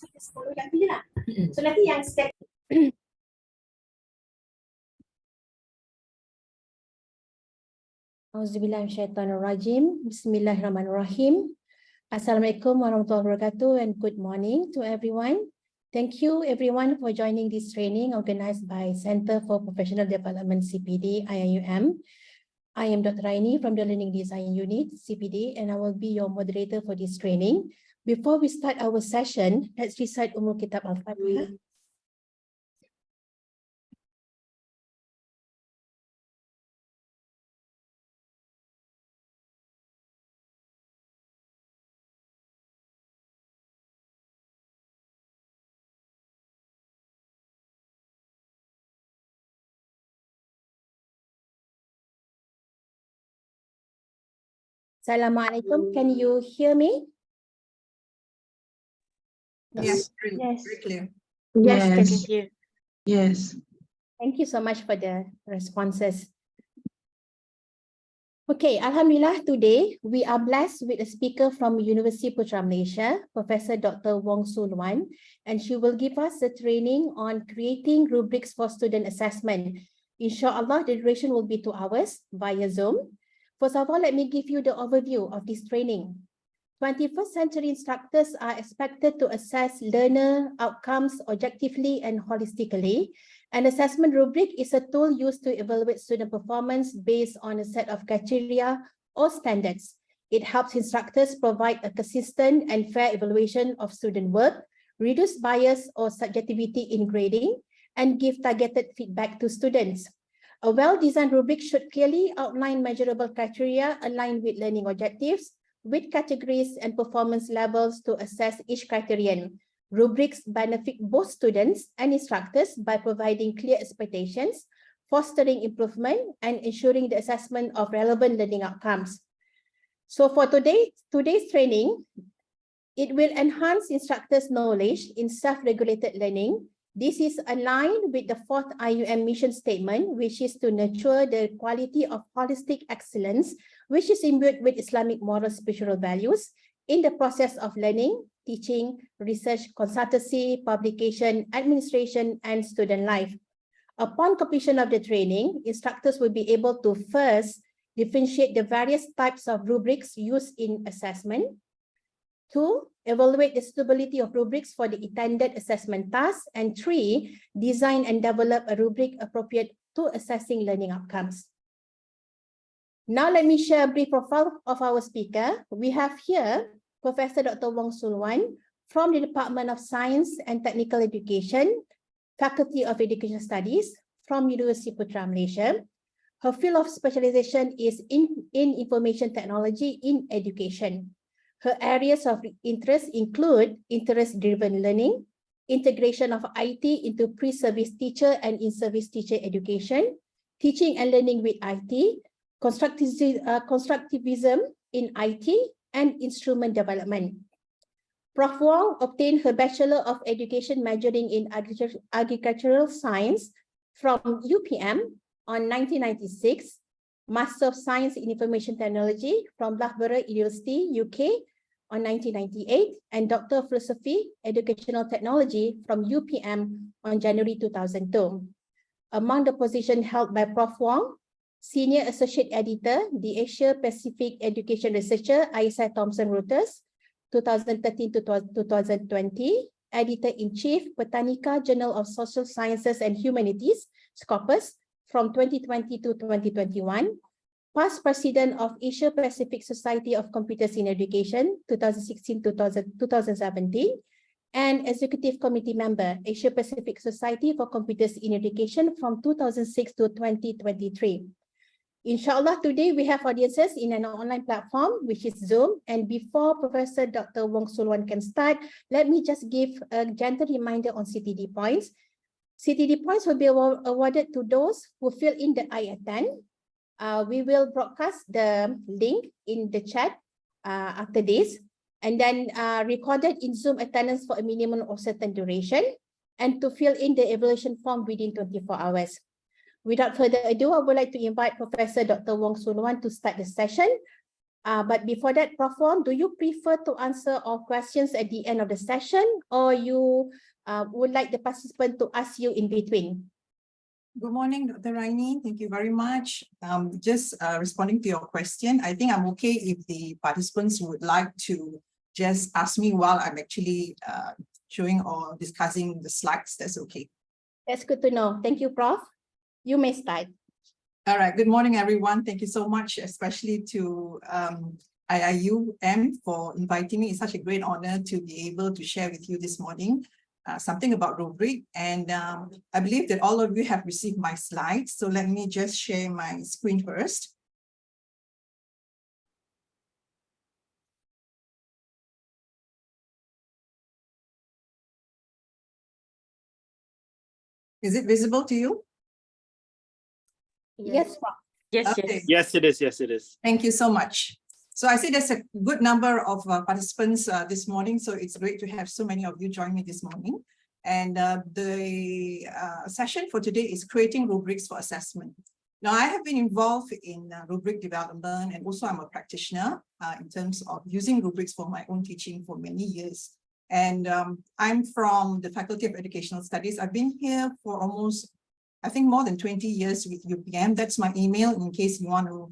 So nanti yang step Auzubillahiminasyaitonirrajim. Bismillahirrahmanirrahim. Assalamualaikum warahmatullahi wabarakatuh and good morning to everyone. Thank you everyone for joining this training organized by Center for Professional Development CPD IIUM. I am Dr. Raini from the Learning Design Unit CPD and I will be your moderator for this training. Before we start our session, let's recite Ummul Kitab Al-Fatihah. Assalamualaikum. Can you hear me? Yes. Yes. Very clear. Yes, can Yes. hear. Yes. Thank you so much for the responses. Okay, Alhamdulillah, today we are blessed with a speaker from University Putra Malaysia, Professor Dr. Wong Luan, and she will give us a training on creating rubrics for student assessment. Inshallah, the duration will be 2 hours via Zoom. First of all, let me give you the overview of this training. 21st century instructors are expected to assess learner outcomes objectively and holistically. An assessment rubric is a tool used to evaluate student performance based on a set of criteria or standards. It helps instructors provide a consistent and fair evaluation of student work, reduce bias or subjectivity in grading, and give targeted feedback to students. A well-designed rubric should clearly outline measurable criteria aligned with learning objectives, with categories and performance levels to assess each criterion. Rubrics benefit both students and instructors by providing clear expectations, fostering improvement, and ensuring the assessment of relevant learning outcomes. So for today's training, it will enhance instructors' knowledge in self-regulated learning. This is aligned with the 4th IUM mission statement, which is to nurture the quality of holistic excellence, which is imbued with Islamic moral spiritual values in the process of learning, teaching, research, consultancy, publication, administration, and student life. Upon completion of the training, instructors will be able to first differentiate the various types of rubrics used in assessment. 2, evaluate the suitability of rubrics for the intended assessment task. And 3, design and develop a rubric appropriate to assessing learning outcomes. Now let me share a brief profile of our speaker. We have here Professor Dr. Wong Luan from the Department of Science and Technical Education, Faculty of Education Studies from University Putra Malaysia. Her field of specialization is in information technology in education. Her areas of interest include interest-driven learning, integration of IT into pre-service teacher and in-service teacher education, teaching and learning with IT, constructivism in IT, and instrument development. Prof. Wong obtained her Bachelor of Education majoring in Agricultural Science from UPM on 1996, Master of Science in Information Technology from Loughborough University, UK on 1998, and Doctor of Philosophy, Educational Technology from UPM on January 2002. Among the positions held by Prof. Wong, Senior Associate Editor, the Asia Pacific Education Researcher, ISI Thomson Reuters, 2013 to 2020, Editor-in-Chief, Botanica Journal of Social Sciences and Humanities, Scopus, from 2020 to 2021, past President of Asia Pacific Society of Computers in Education, 2016 to 2017, and Executive Committee Member, Asia Pacific Society for Computers in Education from 2006 to 2023. Inshallah, today we have audiences in an online platform, which is Zoom. And before Professor Dr. Wong Luan can start, let me just give a gentle reminder on CTD points. CTD points will be awarded to those who fill in the I attend. We will broadcast the link in the chat after this, and then recorded in Zoom attendance for a minimum of certain duration, and to fill in the evaluation form within 24 hours. Without further ado, I would like to invite Professor Dr. Wong Luan to start the session. But before that, Prof. Wong, do you prefer to answer all questions at the end of the session, or you would like the participant to ask you in between? Good morning, Dr. Raini. Thank you very much. Just responding to your question, I think I'm okay if the participants would like to just ask me while I'm actually showing or discussing the slides. That's okay. That's good to know. Thank you, Prof. You may start. All right. Good morning, everyone. Thank you so much, especially to IIUM for inviting me. It's such a great honor to be able to share with you this morning something about rubric. And I believe that all of you have received my slides. So let me just share my screen first. Is it visible to you? Yes, Prof. Yes, Okay. yes. Yes, it is. Yes, it is. Thank you so much. So I see there's a good number of participants this morning. So it's great to have so many of you join me this morning. And the session for today is creating rubrics for assessment. Now, I have been involved in rubric development, and also I'm a practitioner in terms of using rubrics for my own teaching for many years. And I'm from the Faculty of Educational Studies. I've been here for almost, I think, more than 20 years with UPM. That's my email in case you want to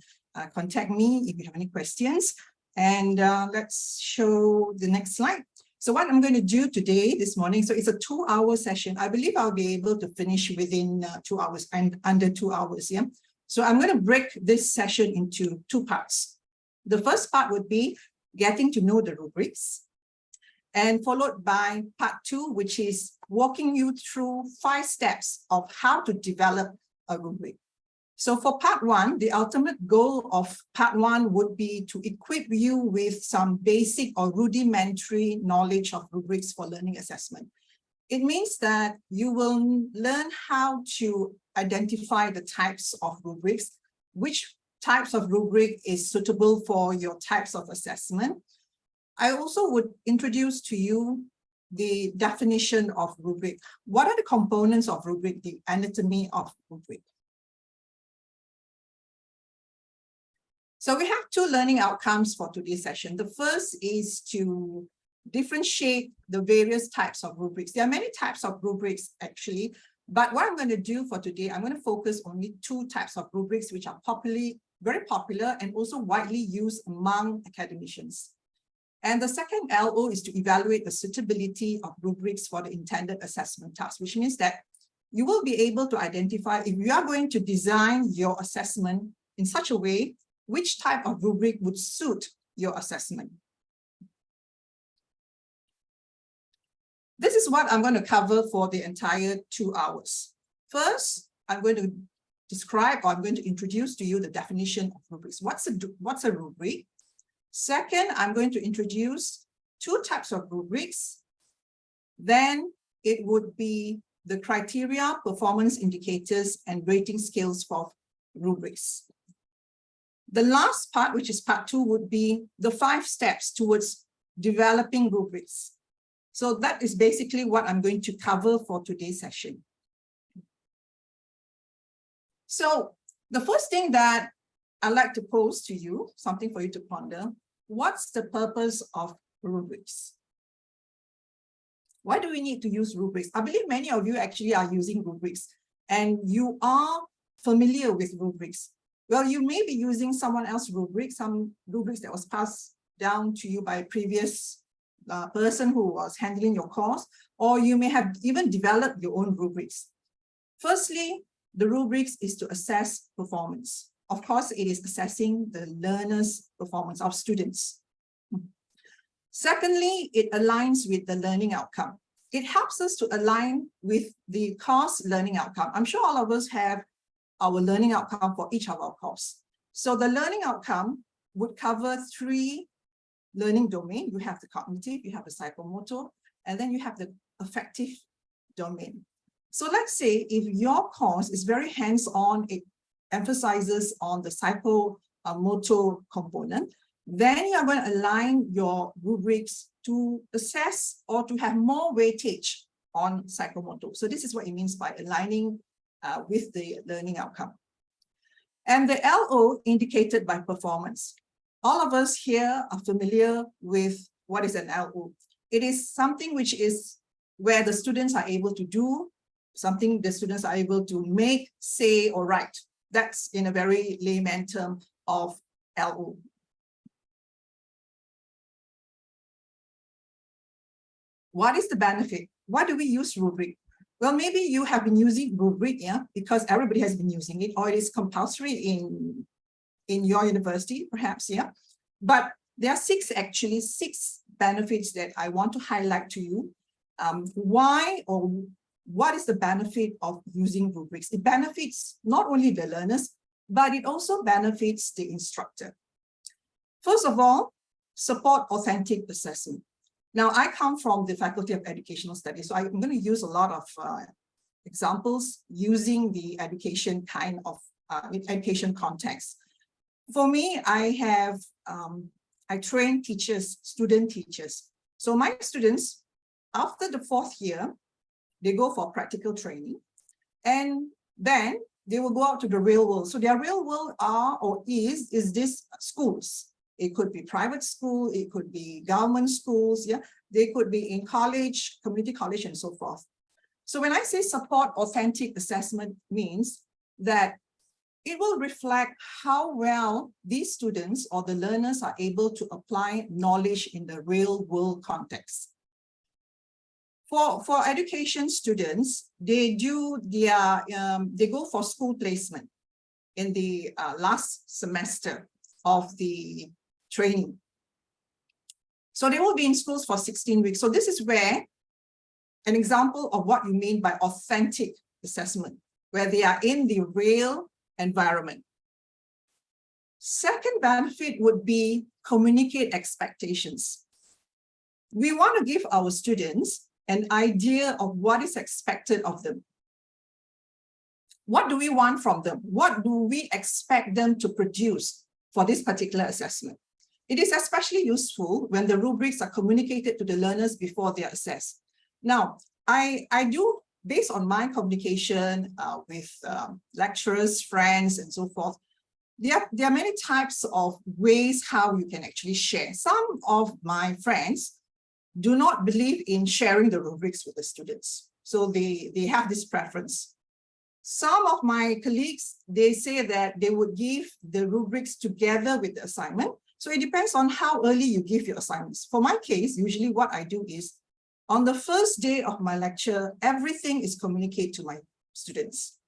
contact me if you have any questions. And let's show the next slide. So what I'm going to do today, this morning, so it's a 2-hour session. I believe I'll be able to finish within 2 hours and under 2 hours. Yeah. So I'm going to break this session into 2 parts. The first part would be getting to know the rubrics, and followed by part 2, which is walking you through 5 steps of how to develop a rubric. So for part 1, the ultimate goal of part 1 would be to equip you with some basic or rudimentary knowledge of rubrics for learning assessment. It means that you will learn how to identify the types of rubrics, which types of rubric is suitable for your types of assessment. I also would introduce to you the definition of rubric. What are the components of rubric, the anatomy of rubric? So we have 2 learning outcomes for today's session. The first is to differentiate the various types of rubrics. There are many types of rubrics actually, but what I'm going to do for today, I'm going to focus only 2 types of rubrics which are very popular and also widely used among academicians. And the second LO is to evaluate the suitability of rubrics for the intended assessment task, which means that you will be able to identify if you are going to design your assessment in such a way, which type of rubric would suit your assessment. This is what I'm going to cover for the entire 2 hours. First, I'm going to describe, or I'm going to introduce to you the definition of rubrics. What's a rubric? Second, I'm going to introduce 2 types of rubrics. Then it would be the criteria, performance indicators, and rating scales for rubrics. The last part, which is part 2, would be the 5 steps towards developing rubrics. So that is basically what I'm going to cover for today's session. So the first thing that I'd like to pose to you, something for you to ponder, what's the purpose of rubrics? Why do we need to use rubrics? I believe many of you actually are using rubrics and you are familiar with rubrics. Well, you may be using someone else's rubric, some rubrics that was passed down to you by a previous person who was handling your course, or you may have even developed your own rubrics. Firstly, the rubrics is to assess performance. Of course, it is assessing the learner's performance of students. Secondly, it aligns with the learning outcome. It helps us to align with the course learning outcome. I'm sure all of us have our learning outcome for each of our course. So the learning outcome would cover 3 learning domains. You have the cognitive, you have the psychomotor, and then you have the affective domain. So let's say if your course is very hands-on, it emphasizes on the psychomotor component, then you are going to align your rubrics to assess or to have more weightage on psychomotor. So this is what it means by aligning with the learning outcome. And the LO indicated by performance. all of us here are familiar with what is an LO. It is something which is where the students are able to do something the students are able to make, say, or write. That's in a very layman term of LO. What is the benefit? Why do we use rubric? Well, maybe you have been using rubric, yeah, because everybody has been using it, or it is compulsory in your university, perhaps, yeah. But there are six benefits that I want to highlight to you. Why or what is the benefit of using rubrics? It benefits not only the learners, but it also benefits the instructor. First of all, support authentic assessment. Now, I come from the Faculty of Educational Studies, so I'm going to use a lot of examples using the education kind of education context. For me, I train teachers, student teachers. So my students, after the 4th year, they go for practical training, and then they will go out to the real world. So their real world is this schools. It could be private school, it could be government schools, yeah. They could be in college, community college, and so forth. So when I say support authentic assessment, means that it will reflect how well these students or the learners are able to apply knowledge in the real world context. For education students, they do their, they go for school placement in the last semester of the training. So they will be in schools for 16 weeks. So this is where an example of what you mean by authentic assessment, where they are in the real environment. Second benefit would be communicate expectations. We want to give our students an idea of what is expected of them. What do we want from them? What do we expect them to produce for this particular assessment? It is especially useful when the rubrics are communicated to the learners before they are assessed. Now, I do, based on my communication with lecturers, friends, and so forth, there are many types of ways how you can actually share. Some of my friends do not believe in sharing the rubrics with the students. So they have this preference. Some of my colleagues, they say that they would give the rubrics together with the assignment. So it depends on how early you give your assignments. For my case, usually what I do is, on the first day of my lecture, everything is communicated to my students.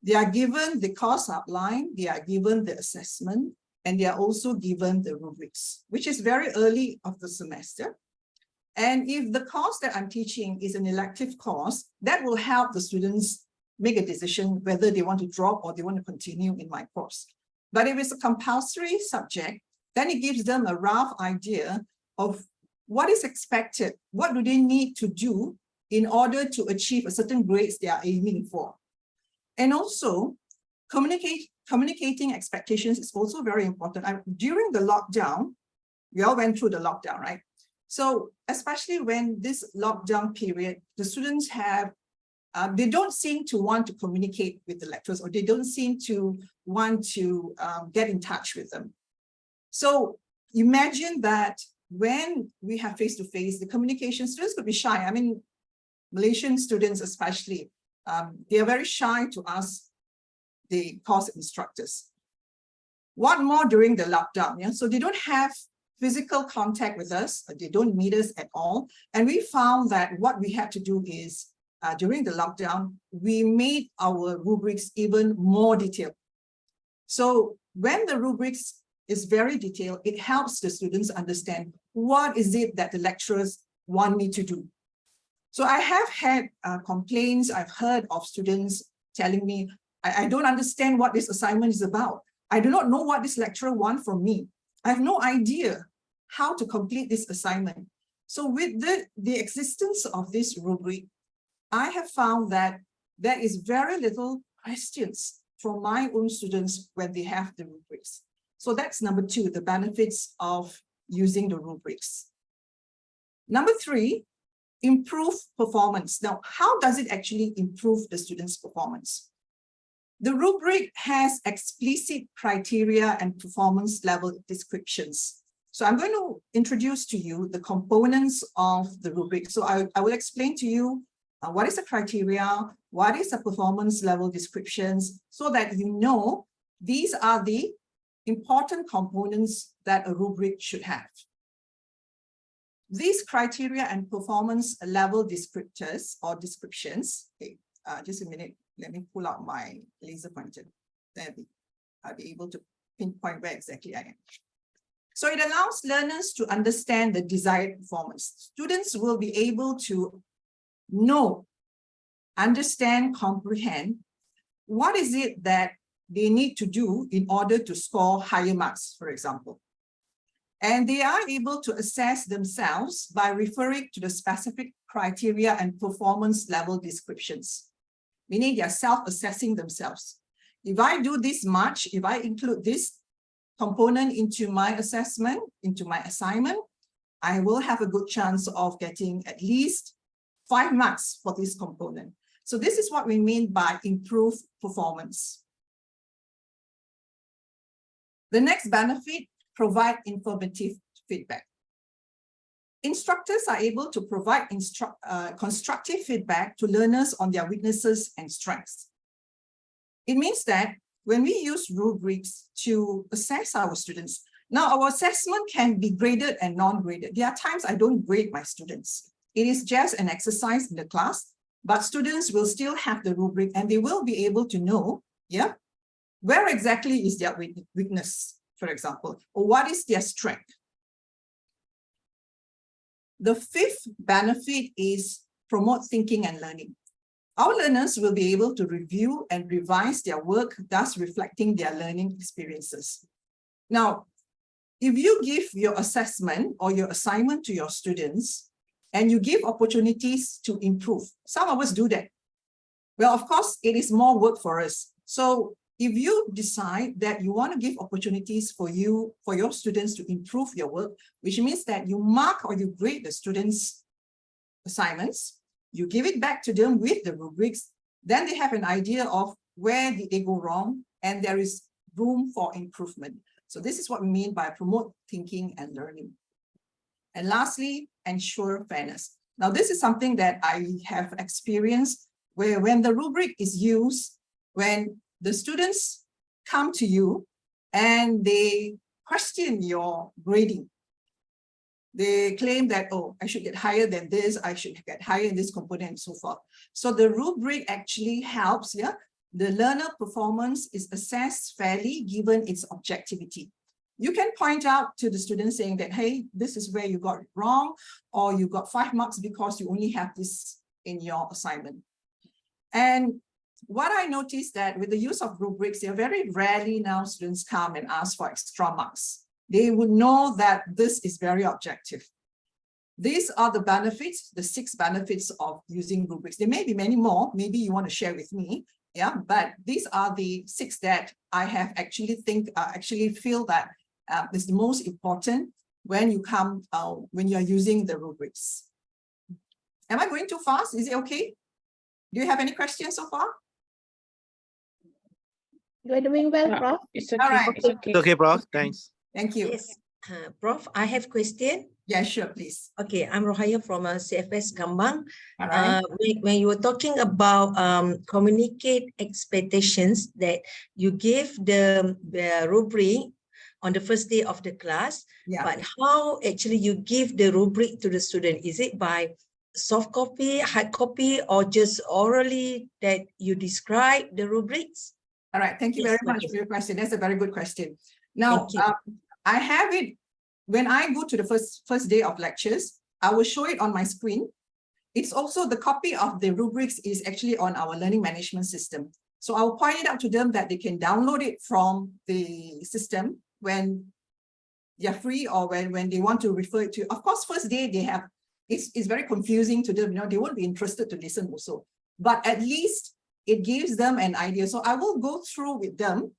They are given the course outline, they are given the assessment, and they are also given the rubrics, which is very early of the semester. And if the course that I'm teaching is an elective course, that will help the students make a decision whether they want to drop or they want to continue in my course. But if it's a compulsory subject, then it gives them a rough idea of what is expected, what do they need to do in order to achieve a certain grades they are aiming for. And also, communicating expectations is also very important. During the lockdown, we all went through the lockdown, right? So especially when this lockdown period, the students have, they don't seem to want to communicate with the lecturers, or they don't seem to want to get in touch with them. So imagine that when we have face-to-face, the communication, students could be shy. I mean, Malaysian students especially, they are very shy to ask the course instructors. What more during the lockdown? Yeah? So they don't have physical contact with us, they don't meet us at all. And we found that what we had to do is, during the lockdown, we made our rubrics even more detailed. So when the rubrics is very detailed, it helps the students understand what is it that the lecturers want me to do. So I have had complaints. I've heard of students telling me, I don't understand what this assignment is about. I do not know what this lecturer wants from me. I have no idea how to complete this assignment. So with the existence of this rubric, I have found that there is very little questions from my own students when they have the rubrics. So that's number 2, the benefits of using the rubrics. Number 3, improve performance. Now, how does it actually improve the students' performance? The rubric has explicit criteria and performance level descriptions. So I'm going to introduce to you the components of the rubric. So I will explain to you what is the criteria, what is the performance level descriptions, so that you know these are the important components that a rubric should have. These criteria and performance level descriptors or descriptions, okay, just a minute, let me pull out my laser pointer. I'll be able to pinpoint where exactly I am. So it allows learners to understand the desired performance. Students will be able to know, understand, comprehend what is it that they need to do in order to score higher marks, for example. And they are able to assess themselves by referring to the specific criteria and performance level descriptions, meaning they are self-assessing themselves. If I do this much, if I include this component into my assessment, into my assignment, I will have a good chance of getting at least 5 marks for this component. So this is what we mean by improved performance. The next benefit, provide informative feedback. Instructors are able to provide constructive feedback to learners on their weaknesses and strengths. It means that when we use rubrics to assess our students, now our assessment can be graded and non-graded. There are times I don't grade my students. It is just an exercise in the class, but students will still have the rubric and they will be able to know, yeah, where exactly is their weakness, for example, or what is their strength. The fifth benefit is promote thinking and learning. Our learners will be able to review and revise their work, thus reflecting their learning experiences. Now, if you give your assessment or your assignment to your students and you give opportunities to improve, some of us do that. Well, of course, it is more work for us. So if you decide that you want to give opportunities for your students to improve your work, which means that you mark or you grade the students' assignments, you give it back to them with the rubrics, then they have an idea of where did they go wrong and there is room for improvement. So this is what we mean by promote thinking and learning. And lastly, ensure fairness. Now, this is something that I have experienced where when the rubric is used, when the students come to you and they question your grading. They claim that, oh, I should get higher than this, I should get higher in this component and so forth. So the rubric actually helps, yeah, the learner performance is assessed fairly given its objectivity. You can point out to the student saying that, hey, this is where you got it wrong, or you got 5 marks because you only have this in your assignment. And what I noticed that with the use of rubrics, there are very rarely now students come and ask for extra marks. They would know that this is very objective. These are the benefits, the 6 benefits of using rubrics. There may be many more, maybe you want to share with me, yeah, but these are the 6 that I have actually feel that is the most important when you come, when you're using the rubrics. Am I going too fast? Is it okay? Do you have any questions so far? You are doing well, Prof. It's okay. All right. It's okay. It's okay, Prof. Thanks. Thank you. Yes, Prof, I have question. Yeah, sure, please. Okay, I'm Rohaya from CFS Gambang. All right. When you were talking about communicate expectations, that you give the rubric on the first day of the class, Yeah. but how actually you give the rubric to the student? Is it by soft copy, hard copy, or just orally that you describe the rubrics? All right. Thank you Yes, very much for your question. That's a very good question. Now, Thank you. I have it when I go to the first day of lectures, I will show it on my screen. It's also the copy of the rubrics is actually on our learning management system. So I'll point it out to them that they can download it from the system when they're free or when they want to refer it to. Of course, first day they have, it's very confusing to them, you know, they won't be interested to listen also. But at least it gives them an idea. So I will go through with them.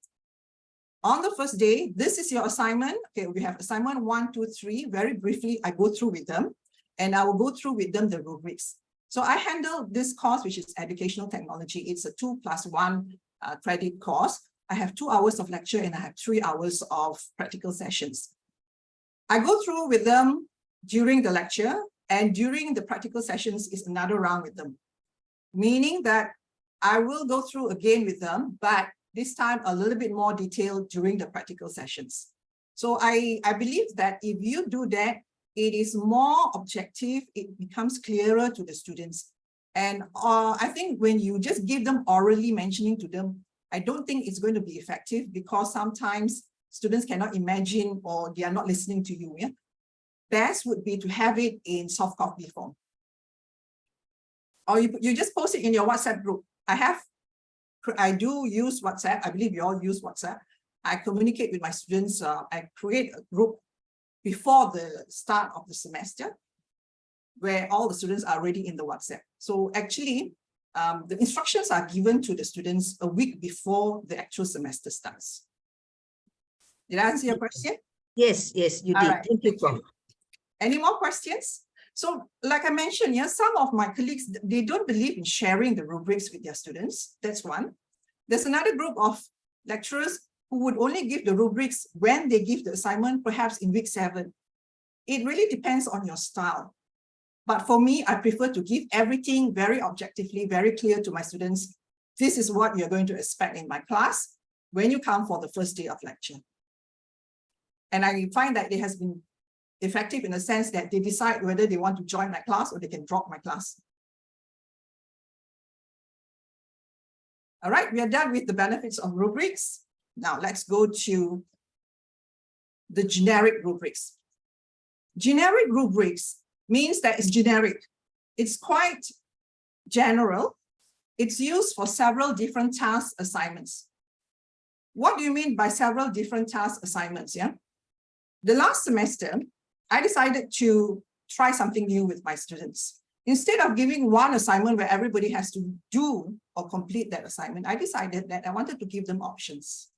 On the first day, this is your assignment. Okay, we have assignment 1, 2, 3. Very briefly, I go through with them and I will go through with them the rubrics. So I handle this course, which is educational technology. It's a 2+1 credit course, I have 2 hours of lecture and I have 3 hours of practical sessions. I go through with them during the lecture, and during the practical sessions is another round with them. Meaning that I will go through again with them, but this time a little bit more detailed during the practical sessions. So I believe that if you do that, it is more objective, it becomes clearer to the students. And I think when you just give them orally mentioning to them, I don't think it's going to be effective, because sometimes students cannot imagine or they are not listening to you. Yeah? Best would be to have it in soft copy form. Or you just post it in your WhatsApp group. I do use WhatsApp. I believe you all use WhatsApp. I communicate with my students. I create a group before the start of the semester where all the students are already in the WhatsApp. So actually, the instructions are given to the students a week before the actual semester starts. Did I answer your question? Yes, yes, you All did. right, Thank you, Prof. Any more questions? So like I mentioned, yeah, some of my colleagues, they don't believe in sharing the rubrics with their students. That's one. There's another group of lecturers who would only give the rubrics when they give the assignment, perhaps in week 7. It really depends on your style. But for me, I prefer to give everything very objectively, very clear to my students. This is what you're going to expect in my class when you come for the first day of lecture. And I find that it has been effective in the sense that they decide whether they want to join my class or they can drop my class. All right, we are done with the benefits of rubrics. Now let's go to the generic rubrics. Generic rubrics means that it's generic. It's quite general. It's used for several different task assignments. What do you mean by several different task assignments? Yeah. The last semester, I decided to try something new with my students. Instead of giving one assignment where everybody has to do or complete that assignment, I decided that I wanted to give them options.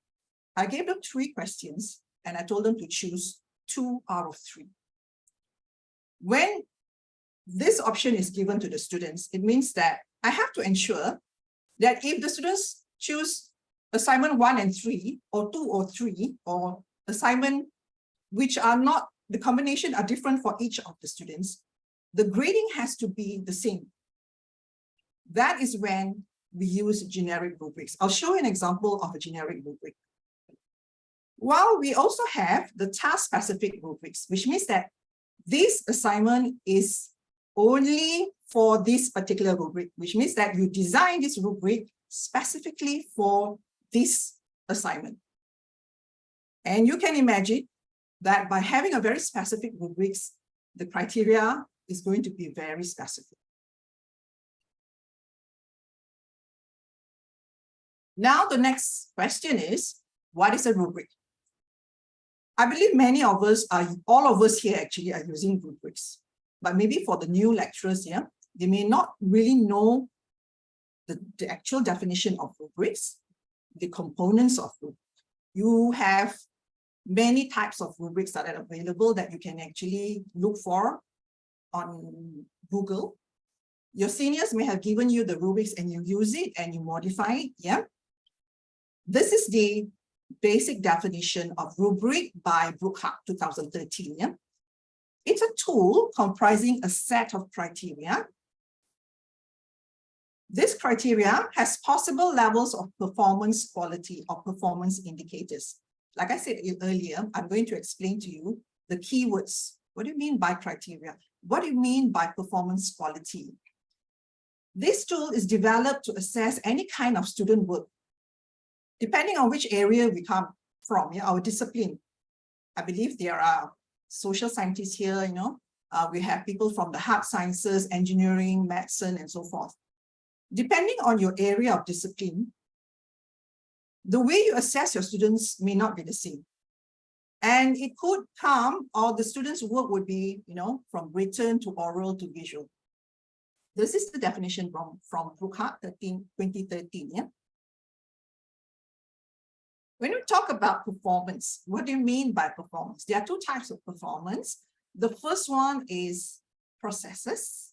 I gave them 3 questions and I told them to choose 2 out of 3. When this option is given to the students, it means that I have to ensure that if the students choose assignment 1 and 3, or 2 or 3, or assignment which are not, the combination are different for each of the students, the grading has to be the same. That is when we use generic rubrics. I'll show you an example of a generic rubric. While we also have the task-specific rubrics, which means that this assignment is only for this particular rubric, which means that you design this rubric specifically for this assignment. And you can imagine that by having a very specific rubrics, the criteria is going to be very specific. Now, the next question is, what is a rubric? I believe many of us are, all of us here actually are using rubrics, but maybe for the new lecturers here, they may not really know the actual definition of rubrics, the components of rubrics. You have many types of rubrics that are available that you can actually look for on Google. Your seniors may have given you the rubrics and you use it and you modify it, yeah? This is the basic definition of rubric by Brookhart 2013, yeah? It's a tool comprising a set of criteria. This criteria has possible levels of performance quality or performance indicators. Like I said earlier, I'm going to explain to you the keywords. What do you mean by criteria? What do you mean by performance quality? This tool is developed to assess any kind of student work, depending on which area we come from, yeah, our discipline. I believe there are social scientists here, you know, we have people from the hard sciences, engineering, medicine, and so forth. Depending on your area of discipline, the way you assess your students may not be the same. And it could come, or the students' work would be, you know, from written to oral to visual. This is the definition from Brookhart 2013, yeah? When we talk about performance, what do you mean by performance? There are 2 types of performance. The first one is processes,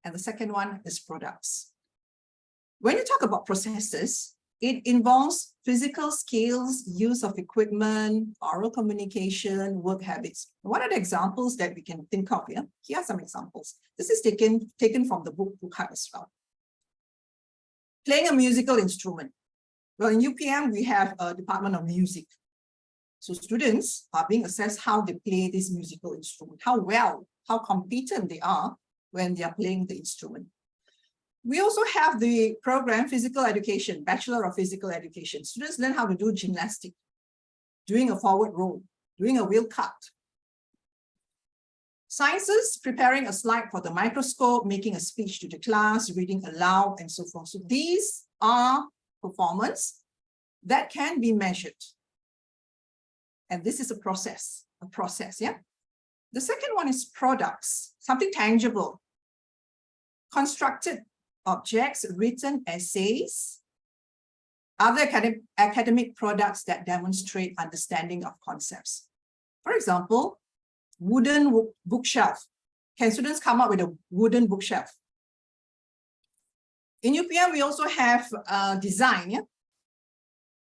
and the second one is products. When you talk about processes, it involves physical skills, use of equipment, oral communication, work habits. What are the examples that we can think of here? Here are some examples. This is taken from the book as well. Playing a musical instrument. Well, in UPM, we have a Department of Music. So students are being assessed how they play this musical instrument, how well, how competent they are when they are playing the instrument. We also have the program Physical Education, Bachelor of Physical Education. Students learn how to do gymnastics, doing a forward roll, doing a wheel cut. Sciences, preparing a slide for the microscope, making a speech to the class, reading aloud, and so forth. So these are performance that can be measured. And this is a process, yeah? The second one is products, something tangible. Constructed objects, written essays, other academic products that demonstrate understanding of concepts. For example, wooden bookshelf. Can students come up with a wooden bookshelf? In UPM, we also have design, yeah?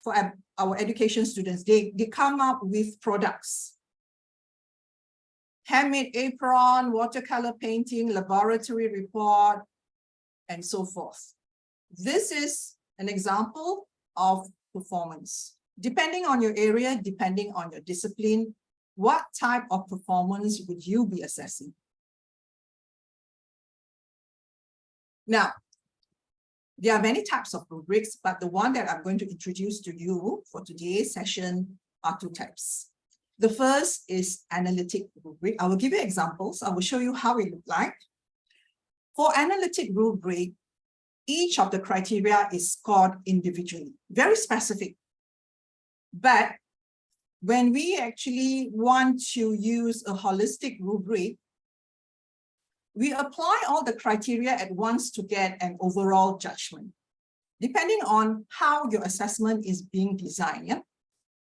For our education students. They come up with products. Handmade apron, watercolor painting, laboratory report, and so forth. This is an example of performance. Depending on your area, depending on your discipline, what type of performance would you be assessing? Now, there are many types of rubrics, but the one that I'm going to introduce to you for today's session are two types. The first is analytic rubric. I will give you examples. I will show you how it looks like. For analytic rubric, each of the criteria is scored individually, very specific. But when we actually want to use a holistic rubric, we apply all the criteria at once to get an overall judgment, depending on how your assessment is being designed. Yeah?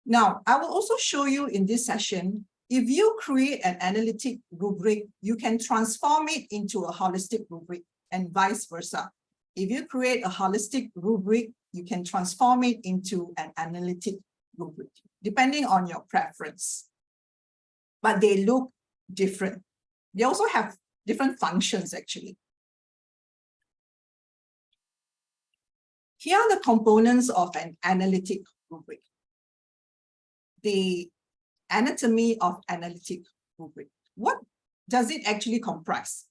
Now, I will also show you in this session, if you create an analytic rubric, you can transform it into a holistic rubric and vice versa. If you create a holistic rubric, you can transform it into an analytic rubric, depending on your preference. But they look different. They also have different functions, actually. Here are the components of an analytic rubric. The anatomy of analytic rubric. What does it actually comprise?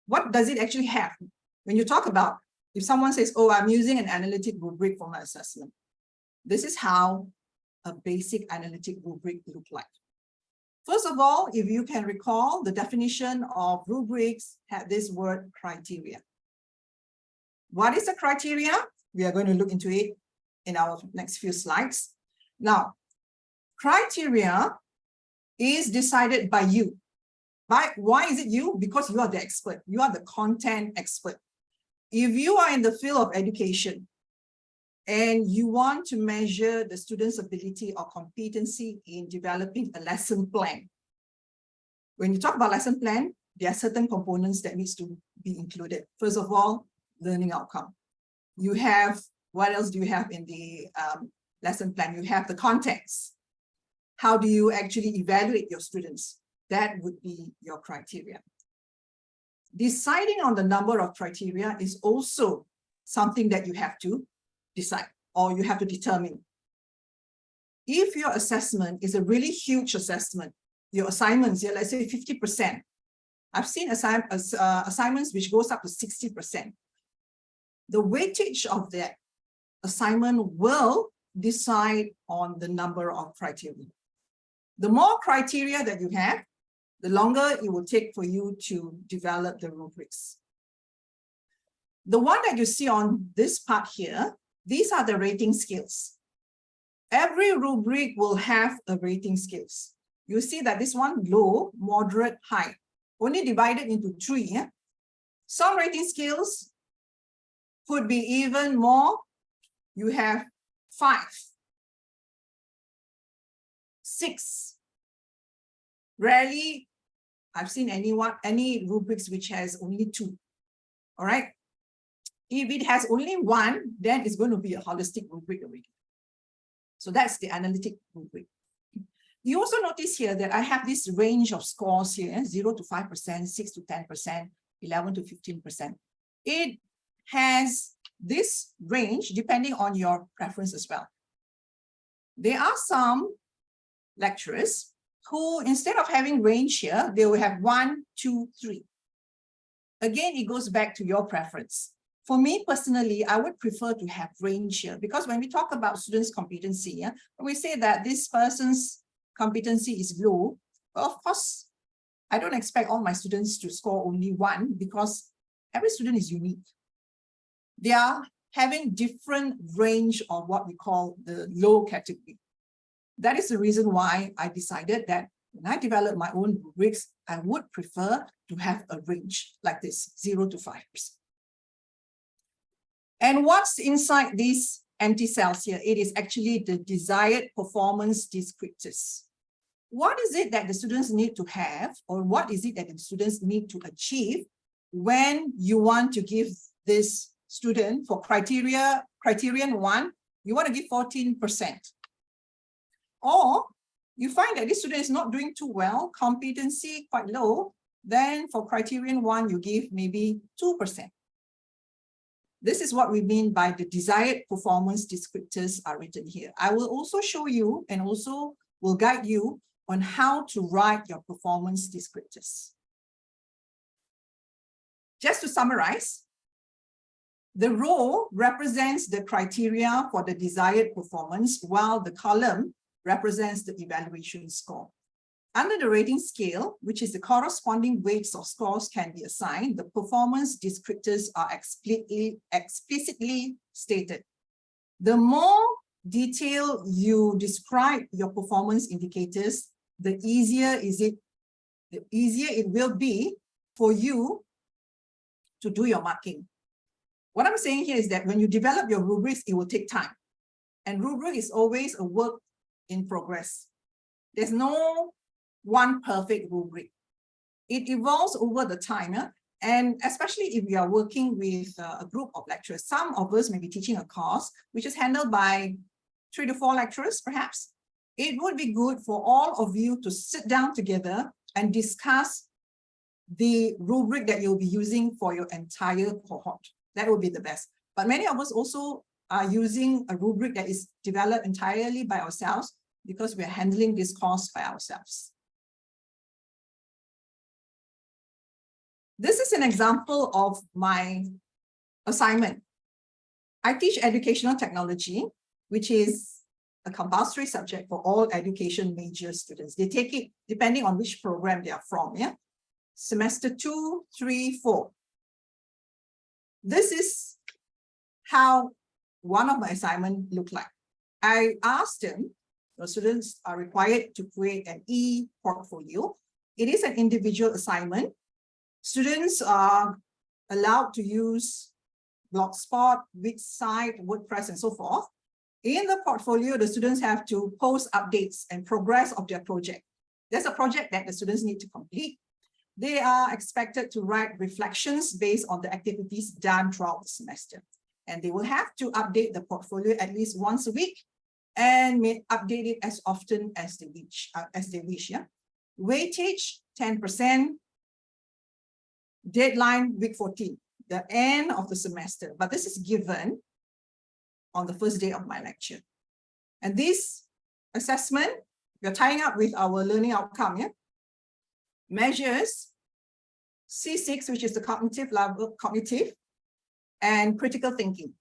What does it actually have? When you talk about, if someone says, oh, I'm using an analytic rubric for my assessment, this is how a basic analytic rubric looks like. First of all, if you can recall, the definition of rubrics had this word criteria. What is the criteria? We are going to look into it in our next few slides. Now, criteria is decided by you. Why is it you? Because you are the expert. You are the content expert. If you are in the field of education and you want to measure the student's ability or competency in developing a lesson plan, when you talk about lesson plan, there are certain components that needs to be included. First of all, learning outcome. You have, what else do you have in the lesson plan? You have the context. How do you actually evaluate your students? That would be your criteria. Deciding on the number of criteria is also something that you have to decide or you have to determine. If your assessment is a really huge assessment, your assignments, yeah, let's say 50%. I've seen assignments which goes up to 60%. The weightage of that assignment will decide on the number of criteria. The more criteria that you have, the longer it will take for you to develop the rubrics. The one that you see on this part here, these are the rating scales. Every rubric will have a rating scales. You see that this one, low, moderate, high, only divided into 3. Yeah? Some rating scales could be even more. You have 5, 6. Rarely I've seen any rubrics which has only 2. All right. If it has only one, then it's going to be a holistic rubric already. So that's the analytic rubric. You also notice here that I have this range of scores here, 0 to 5%, 6 to 10%, 11 to 15%. It has this range depending on your preference as well. There are some lecturers who, instead of having range here, they will have 1, 2, 3. Again, it goes back to your preference. For me personally, I would prefer to have range here, because when we talk about students' competency, yeah, when we say that this person's competency is low, well, of course, I don't expect all my students to score only 1, because every student is unique. They are having different range of what we call the low category. That is the reason why I decided that when I develop my own rubrics, I would prefer to have a range like this, 0 to 5%. And what's inside these empty cells here? It is actually the desired performance descriptors. What is it that the students need to have, or what is it that the students need to achieve when you want to give this student for criterion 1, you want to give 14%. Or you find that this student is not doing too well, competency quite low, then for criterion 1, you give maybe 2%. This is what we mean by the desired performance descriptors are written here. I will also show you and also will guide you on how to write your performance descriptors. Just to summarize, the row represents the criteria for the desired performance, while the column represents the evaluation score. Under the rating scale, which is the corresponding weights or scores can be assigned, the performance descriptors are explicitly stated. The more detail you describe your performance indicators, the easier it will be for you to do your marking. What I'm saying here is that when you develop your rubrics, it will take time. And rubric is always a work in progress. There's no one perfect rubric. It evolves over the time. And especially if we are working with a group of lecturers, some of us may be teaching a course which is handled by 3 to 4 lecturers, perhaps. It would be good for all of you to sit down together and discuss the rubric that you'll be using for your entire cohort. That would be the best. But many of us also are using a rubric that is developed entirely by ourselves because we're handling this course by ourselves. This is an example of my assignment. I teach educational technology, which is a compulsory subject for all education major students. They take it depending on which program they are from. Yeah, semester 2, 3, 4. This is how one of my assignments looked like. I asked them, the students are required to create an e-portfolio. It is an individual assignment. Students are allowed to use Blogspot, Wixsite, WordPress, and so forth. In the portfolio, the students have to post updates and progress of their project. There's a project that the students need to complete. They are expected to write reflections based on the activities done throughout the semester. And they will have to update the portfolio at least once a week and may update it as often as they wish. Yeah? Weightage, 10%. Deadline, week 14, the end of the semester. But this is given on the first day of my lecture. And this assessment, we're tying up with our learning outcome, yeah? Measures C6, which is the cognitive level, cognitive and critical thinking.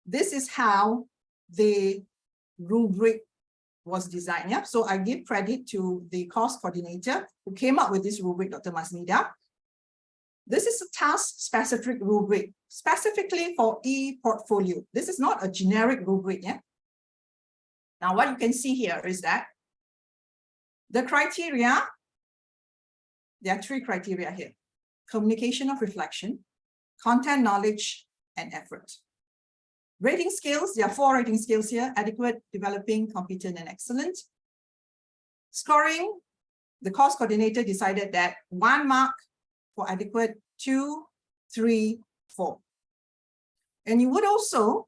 This is how the rubric was designed. Yeah? So I give credit to the course coordinator who came up with this rubric, Dr. Masnida. This is a task-specific rubric, specifically for e-portfolio. This is not a generic rubric. Yeah? Now, what you can see here is that the criteria, there are 3 criteria here: communication of reflection, content knowledge, and effort. Rating scales, there are 4 rating scales here: adequate, developing, competent, and excellent. Scoring, the course coordinator decided that 1 mark for adequate, 2, 3, 4. And you would also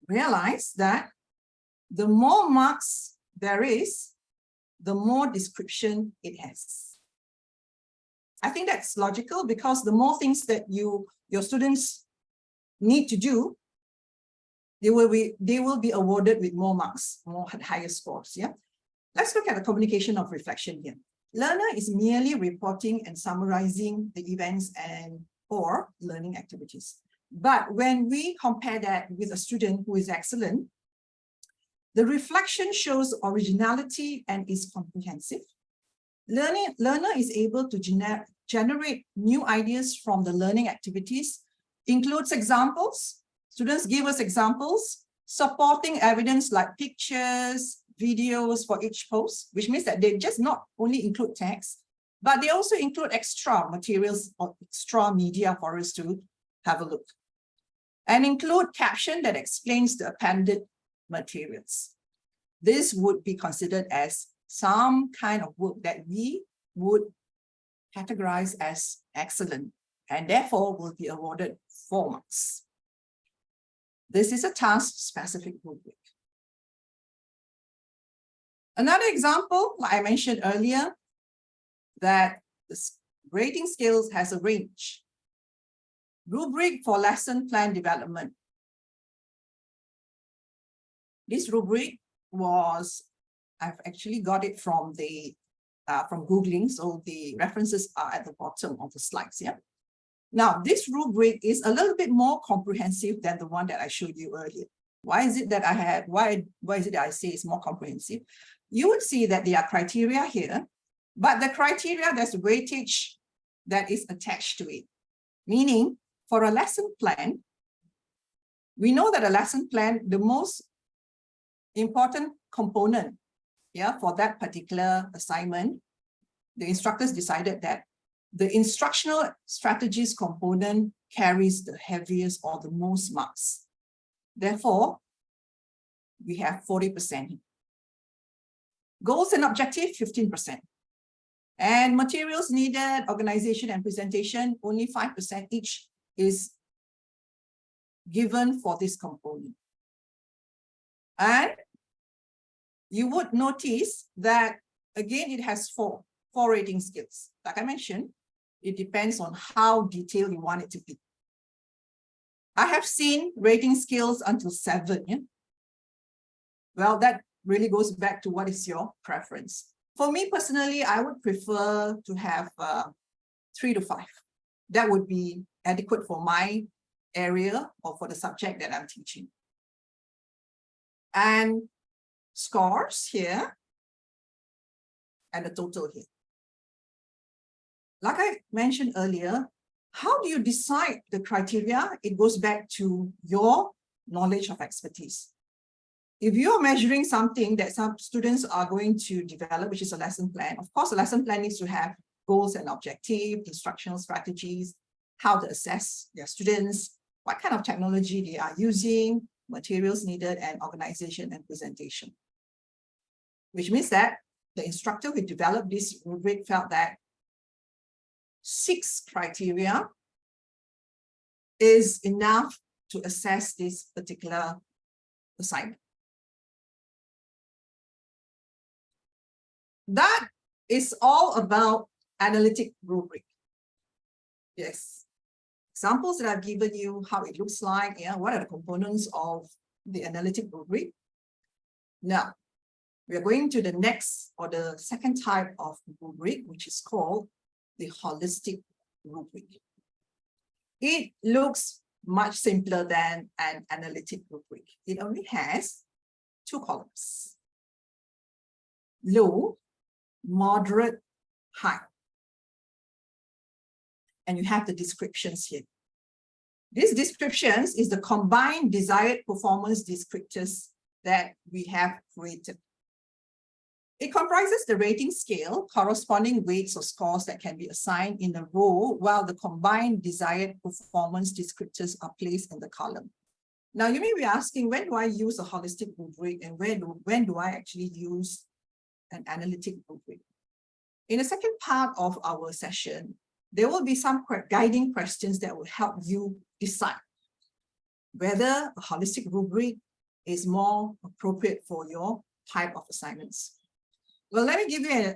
realize that the more marks there is, the more description it has. I think that's logical because the more things that your students need to do, they will be awarded with more marks, more higher scores. Yeah. Let's look at the communication of reflection here. Learner is merely reporting and summarizing the events or learning activities. But when we compare that with a student who is excellent, the reflection shows originality and is comprehensive. Learner is able to generate new ideas from the learning activities, includes examples. Students give us examples, supporting evidence like pictures, videos for each post, which means that they just not only include text, but they also include extra materials or extra media for us to have a look. And include caption that explains the appended materials. This would be considered as some kind of work that we would categorize as excellent and therefore will be awarded 4 marks. This is a task-specific rubric. Another example, like I mentioned earlier, that the rating scales has a range. Rubric for lesson plan development. This rubric I've actually got it from from Googling, so the references are at the bottom of the slides here. Now, this rubric is a little bit more comprehensive than the one that I showed you earlier. Why is it that why is it that I say it's more comprehensive? You would see that there are criteria here, but the criteria, there's a weightage that is attached to it. Meaning, for a lesson plan, we know that a lesson plan, the most important component, for that particular assignment, the instructors decided that the instructional strategies component carries the heaviest or the most marks. Therefore, we have 40%. Goals and objective, 15%. And materials needed, organization and presentation, only 5% each is given for this component. And you would notice that, again, it has four rating scales. Like I mentioned, it depends on how detailed you want it to be. I have seen rating scales until 7. Yeah? Well, that really goes back to what is your preference. For me personally, I would prefer to have 3 to 5. That would be adequate for my area or for the subject that I'm teaching. And scores here and the total here. Like I mentioned earlier, how do you decide the criteria? It goes back to your knowledge of expertise. If you're measuring something that some students are going to develop, which is a lesson plan, of course, a lesson plan needs to have goals and objectives, instructional strategies, how to assess their students, what kind of technology they are using, materials needed, and organization and presentation. Which means that the instructor who developed this rubric felt that 6 criteria is enough to assess this particular assignment. That is all about analytic rubric. Yes. Examples that I've given you, how it looks like, what are the components of the analytic rubric. Now, we are going to the next or the second type of rubric, which is called the holistic rubric. It looks much simpler than an analytic rubric. It only has 2 columns. Low, moderate, high. And you have the descriptions here. These descriptions is the combined desired performance descriptors that we have created. It comprises the rating scale, corresponding weights or scores that can be assigned in a row, while the combined desired performance descriptors are placed in the column. Now, you may be asking, when do I use a holistic rubric and when do I actually use an analytic rubric? In the second part of our session, there will be some guiding questions that will help you decide whether a holistic rubric is more appropriate for your type of assignments. Well, let me give you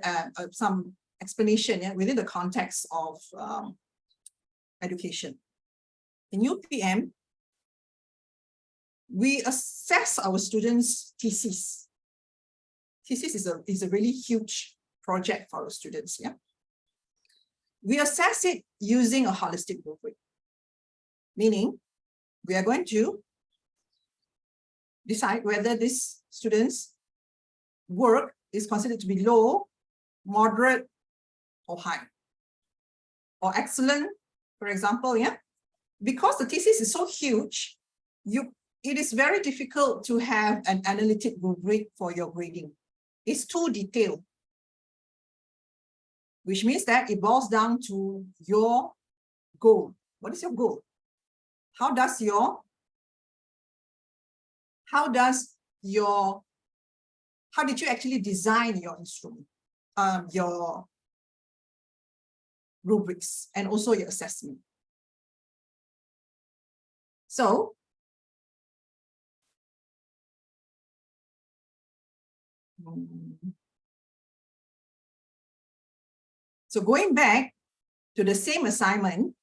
some explanation within the context of education. In UPM, we assess our students' thesis. Thesis is a really huge project for our students. Yeah, we assess it using a holistic rubric, meaning we are going to decide whether this student's work is considered to be low, moderate, or high, or excellent, for example. Yeah, because the thesis is so huge, it is very difficult to have an analytic rubric for your grading. It's too detailed, which means that it boils down to your goal. What is your goal? How did you actually design your instrument, your rubrics, and also your assessment? So, going back to the same assignment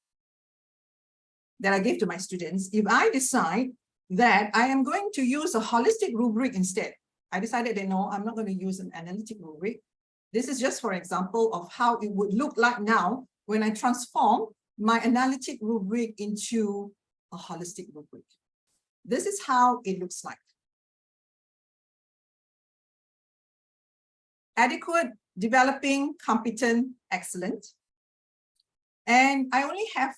that I gave to my students, if I decide that I am going to use a holistic rubric instead, I decided that no, I'm not going to use an analytic rubric. This is just for example of how it would look like now when I transform my analytic rubric into a holistic rubric. This is how it looks like. Adequate, developing, competent, excellent. And I only have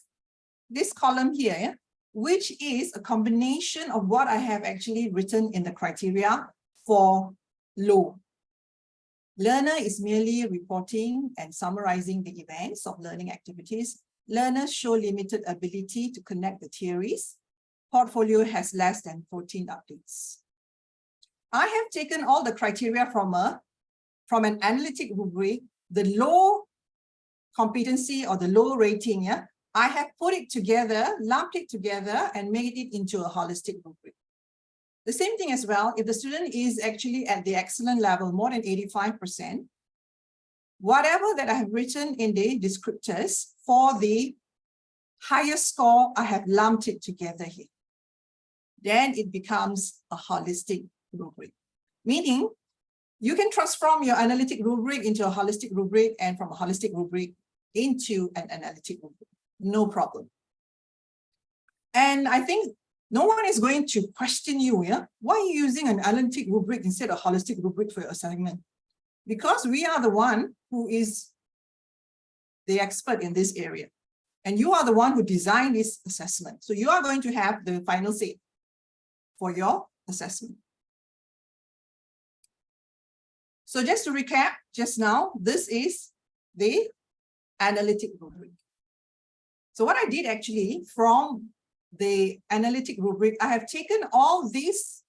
this column here, yeah, which is a combination of what I have actually written in the criteria for low. Learner is merely reporting and summarizing the events of learning activities. Learners show limited ability to connect the theories. Portfolio has less than 14 updates. I have taken all the criteria from an analytic rubric, the low competency or the low rating, yeah, I have put it together, lumped it together, and made it into a holistic rubric. The same thing as well, if the student is actually at the excellent level, more than 85%, whatever that I have written in the descriptors for the highest score, I have lumped it together here. Then it becomes a holistic rubric, meaning you can transform your analytic rubric into a holistic rubric and from a holistic rubric into an analytic rubric. No problem. And I think no one is going to question you, yeah? Why are you using an analytic rubric instead of a holistic rubric for your assignment? Because we are the one who is the expert in this area. And you are the one who designed this assessment. So you are going to have the final say for your assessment. So just to recap, just now, this is the analytic rubric. So what I did actually from the analytic rubric, I have taken all these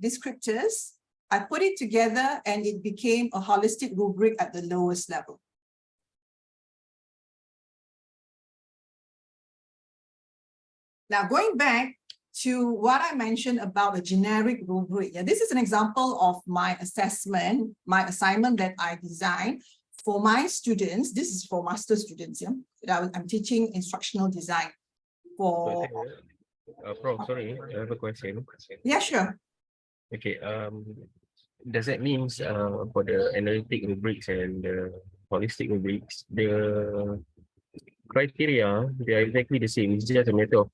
descriptors, I put it together, and it became a holistic rubric at the lowest level. Now, going back to what I mentioned about a generic rubric. Yeah, this is an example of my assessment, my assignment that I designed for my students. This is for master students. Yeah, I'm teaching instructional design for. Prof, sorry, I have a question. Yeah, sure. Okay. Does that mean for the analytic rubrics and the holistic rubrics, the criteria, they are exactly the same? It's just a matter of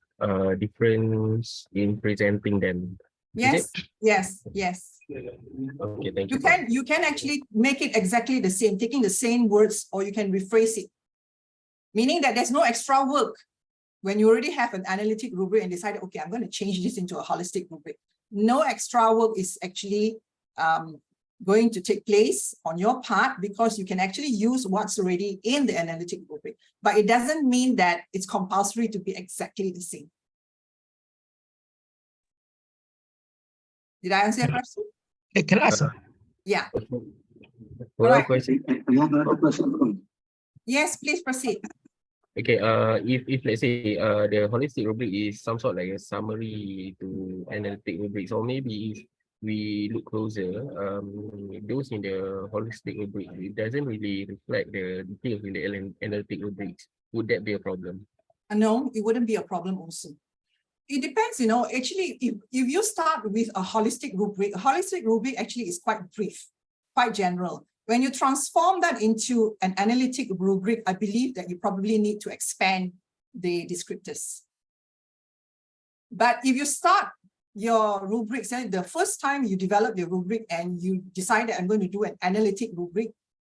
difference in presenting them. Yes, yes, yes. Okay, thank you. You can actually make it exactly the same, taking the same words, or you can rephrase it, meaning that there's no extra work when you already have an analytic rubric and decide, okay, I'm going to change this into a holistic rubric. No extra work is actually going to take place on your part, because you can actually use what's already in the analytic rubric, but it doesn't mean that it's compulsory to be exactly the same. Did I answer your question? Can I ask? Yeah. Well, Right. question. Yes, please proceed. Okay, if let's say the holistic rubric is some sort like a summary to analytic rubrics, or maybe if we look closer, those in the holistic rubric, it doesn't really reflect the details in the analytic rubrics. Would that be a problem? No, it wouldn't be a problem also. It depends, actually, if you start with a holistic rubric actually is quite brief, quite general. When you transform that into an analytic rubric, I believe that you probably need to expand the descriptors. But if you start your rubrics, and the first time you develop your rubric and you decide that I'm going to do an analytic rubric,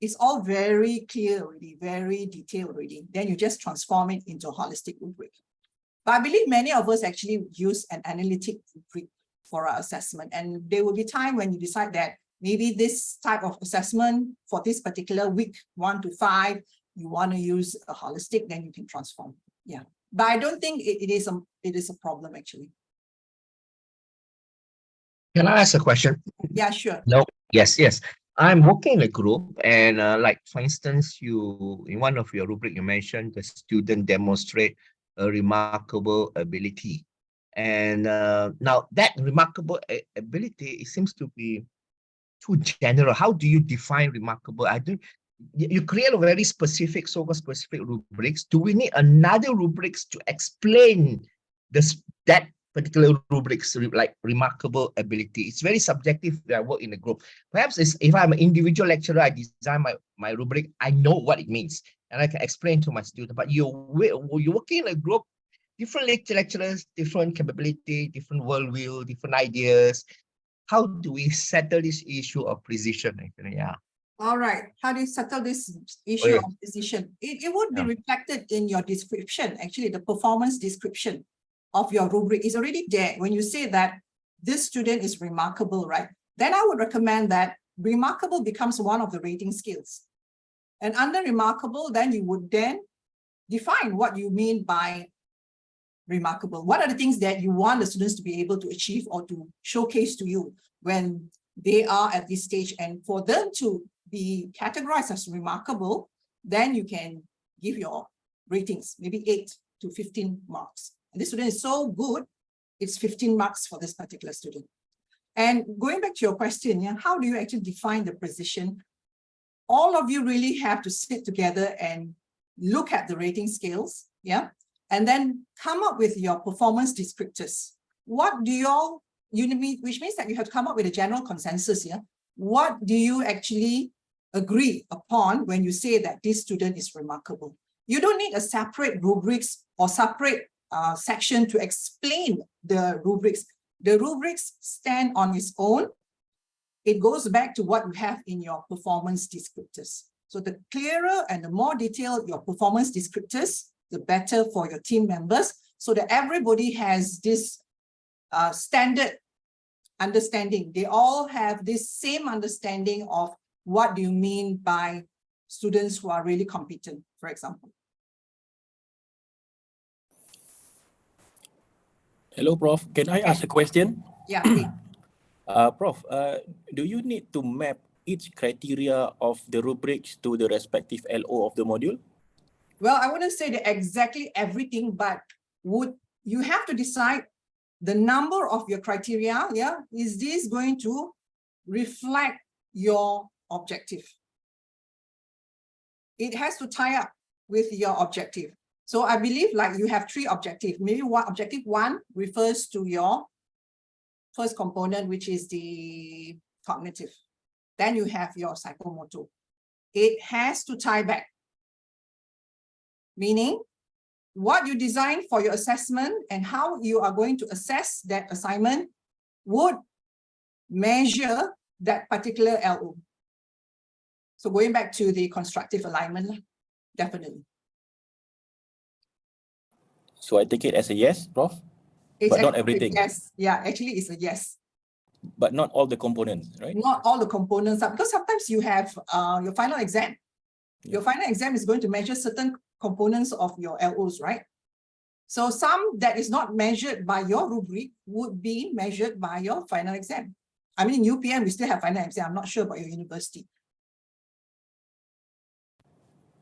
it's all very clear already, very detailed already. Then you just transform it into a holistic rubric. But I believe many of us actually use an analytic rubric for our assessment. And there will be time when you decide that maybe this type of assessment for this particular week 1 to 5, you want to use a holistic, then you can transform. Yeah. But I don't think it is a problem actually. Can I ask a question? Yeah, sure. No. Yes. I'm working in a group, and like for instance, you in one of your rubric you mentioned the student demonstrate a remarkable ability, and now that remarkable ability, it seems to be too general. How do you define remarkable? You create a very specific, so-called specific rubrics. Do we need another rubrics to explain that particular rubrics, like remarkable ability? It's very subjective. I work in a group. Perhaps if I'm an individual lecturer, I design my rubric, I know what it means and I can explain to my student. But you're working in a group, different lecturers, different capability, different worldview, different ideas. How do we settle this issue of precision? Yeah. All right. How do you settle this issue of precision? It would be reflected in your description. Actually, the performance description of your rubric is already there. When you say that this student is remarkable, right? Then I would recommend that remarkable becomes one of the rating scales. And under remarkable, then you would then define what you mean by remarkable. What are the things that you want the students to be able to achieve or to showcase to you when they are at this stage? And for them to be categorized as remarkable, then you can give your ratings, maybe 8 to 15 marks. And this student is so good, it's 15 marks for this particular student. And going back to your question, yeah, how do you actually define the precision? All of you really have to sit together and look at the rating scales, yeah, and then come up with your performance descriptors. What do which means that you have to come up with a general consensus, yeah? What do you actually agree upon when you say that this student is remarkable? You don't need a separate rubrics or separate section to explain the rubrics. The rubrics stand on its own. It goes back to what you have in your performance descriptors. So the clearer and the more detailed your performance descriptors, the better for your team members, so that everybody has this standard understanding. They all have this same understanding of what do you mean by students who are really competent, for example. Hello, Prof. Can I ask a question? Yeah, please. Prof, do you need to map each criteria of the rubrics to the respective LO of the module? Well, I wouldn't say that exactly everything, but you have to decide the number of your criteria. Yeah, is this going to reflect your objective? It has to tie up with your objective. So I believe like you have 3 objectives. Maybe objective 1 refers to your first component, which is the cognitive. Then you have your psychomotor. It has to tie back. Meaning, what you design for your assessment and how you are going to assess that assignment would measure that particular LO. So going back to the constructive alignment, definitely. So I take it as a yes, Prof? It's But not actually a everything. yes. Yeah, actually it's a yes. But not all the components, right? Not all the components, because sometimes you have your final exam. Your final exam is going to measure certain components of your LOs, right? So some that is not measured by your rubric would be measured by your final exam. I mean, in UPM, we still have final exam. I'm not sure about your university.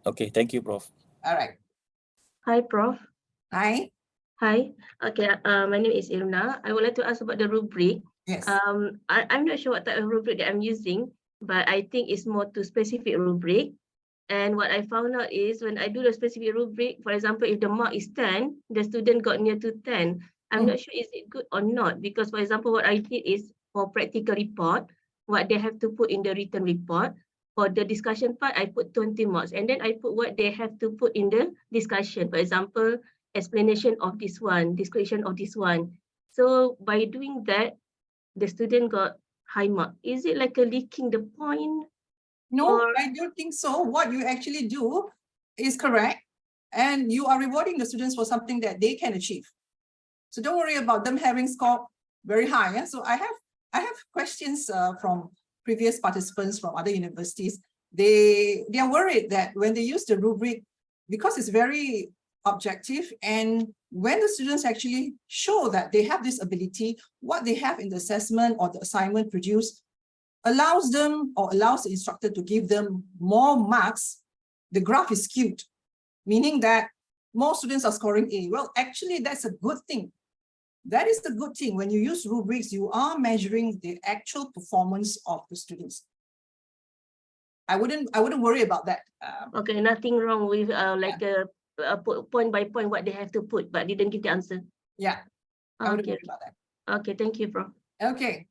Okay, thank you, Prof. All right. Hi, Prof. Hi. Hi. Okay, my name is Irna. I would like to ask about the rubric. Yes. I'm not sure what type of rubric that I'm using, but I think it's more to specific rubric. And what I found out is when I do the specific rubric, for example, if the mark is 10, the student got near to 10. I'm not sure is it good or not, because for example, what I did is for practical report, what they have to put in the written report. For the discussion part, I put 20 marks, and then I put what they have to put in the discussion. For example, explanation of this one, description of this one. So by doing that, the student got high mark. Is it like a leaking the point? No, Or- I don't think so. What you actually do is correct, and you are rewarding the students for something that they can achieve. So don't worry about them having scored very high. Yeah? So I have questions from previous participants from other universities. They are worried that when they use the rubric, because it's very objective, and when the students actually show that they have this ability, what they have in the assessment or the assignment produced allows them or allows the instructor to give them more marks, the graph is skewed, meaning that more students are scoring A. Well, actually, that's a good thing. That is the good thing. When you use rubrics, you are measuring the actual performance of the students. I wouldn't worry about that. Okay, nothing wrong with like a point by point what they have to put, but didn't give the answer. Yeah, I wouldn't Okay, worry about that. okay, thank you, Prof. Okay.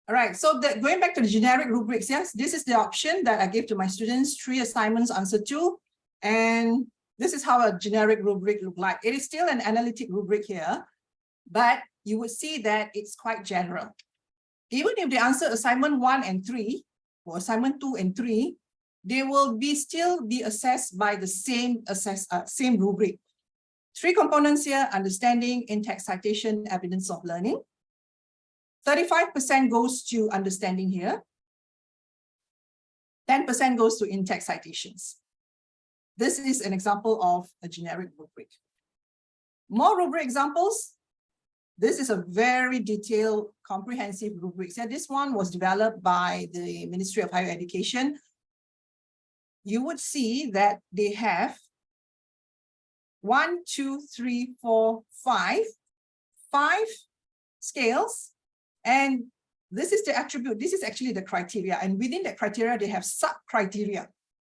All right, so going back to the generic rubrics, yes, this is the option that I gave to my students, 3 assignments, answer 2. And this is how a generic rubric look like. It is still an analytic rubric here, but you would see that it's quite general. Even if they answer assignment 1 and 3, or assignment 2 and 3, they will still be assessed by the same rubric. 3 components here: understanding, in-text citation, evidence of learning. 35% goes to understanding here. 10% goes to in-text citations. This is an example of a generic rubric. More rubric examples. This is a very detailed, comprehensive rubric. So this one was developed by the Ministry of Higher Education. You would see that they have 1, 2, 3, 4, 5 scales. And this is the attribute. This is actually the criteria. And within that criteria, they have sub-criteria.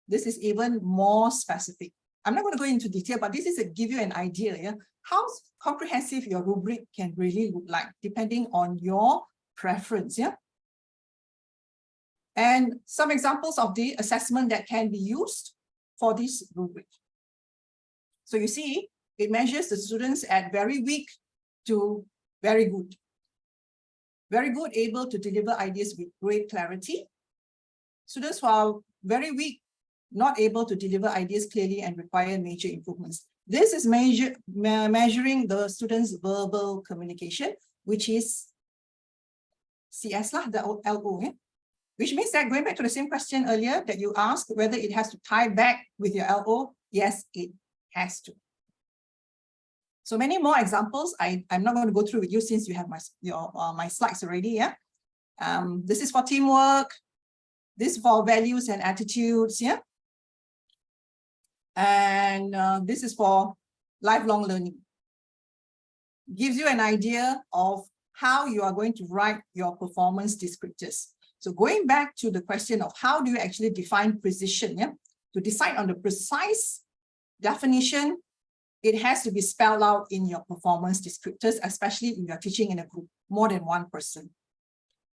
This is even more specific. I'm not going to go into detail, but this is to give you an idea, yeah, how comprehensive your rubric can really look like, depending on your preference. Yeah. And some examples of the assessment that can be used for this rubric. So you see, it measures the students at very weak to very good. Very good, able to deliver ideas with great clarity. Students who are very weak, not able to deliver ideas clearly and require major improvements. This is measuring the students' verbal communication, which is CS, the LO. Which means that, going back to the same question earlier that you asked, whether it has to tie back with your LO, yes, it has to. So many more examples. I'm not going to go through with you since you have my slides already. Yeah. This is for teamwork. This is for values and attitudes. Yeah. And this is for lifelong learning. Gives you an idea of how you are going to write your performance descriptors. So going back to the question of how do you actually define precision? Yeah. To decide on the precise definition, it has to be spelled out in your performance descriptors, especially if you're teaching in a group, more than one person.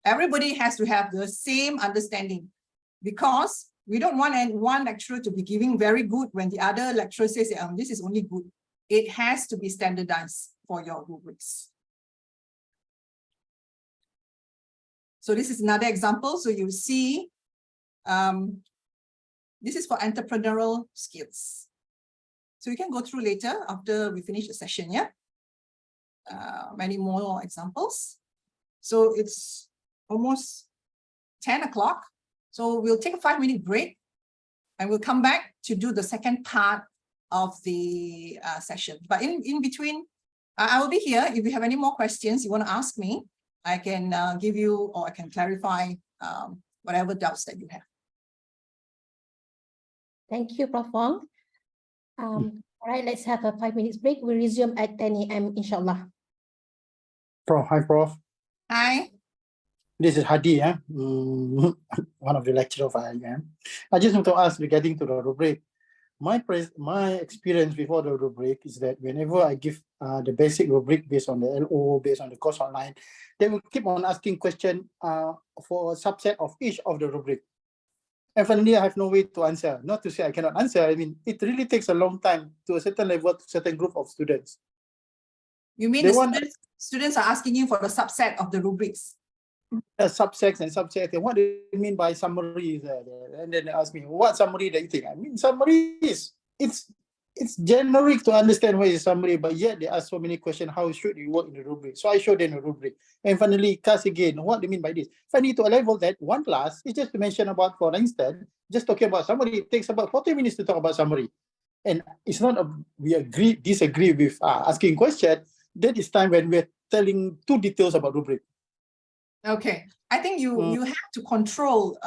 Everybody has to have the same understanding, because we don't want one lecturer to be giving very good when the other lecturer says, this is only good. It has to be standardized for your rubrics. So this is another example. So you see, this is for entrepreneurial skills. So you can go through later after we finish the session, yeah? Many more examples. So it's almost 10 o'clock. So we'll take a 5-minute break and we'll come back to do the second part of the session. But in between, I will be here. If you have any more questions you want to ask me, I can give you, or I can clarify whatever doubts that you have. Thank you, Prof. Wong. All right, let's have a 5 minutes break. We'll resume at 10 a.m. inshallah. Prof, hi Prof. Hi. This is Hadi, one of the lecturers of IIM. I just want to ask regarding to the rubric. My experience before the rubric is that whenever I give the basic rubric based on the LO, based on the course online, they will keep on asking question for a subset of each of the rubric. And finally, I have no way to answer. Not to say I cannot answer. I mean, it really takes a long time to a certain level, to a certain group of students. You mean They the want students are asking you for the subset of the rubrics? subsets and subsets. And what do you mean by summary? And then they ask me, what summary do you think? I mean, summary is, it's generic to understand what is summary, but yet they ask so many questions, how should you work in the rubric? So I showed them the rubric. And finally, class again, what do you mean by this? Finally, to a level that one class is just to mention about, for instance, just talking about summary, it takes about 40 minutes to talk about summary. And it's not we disagree with asking question. That is time when we're telling too details about rubric. Okay, I think you have to control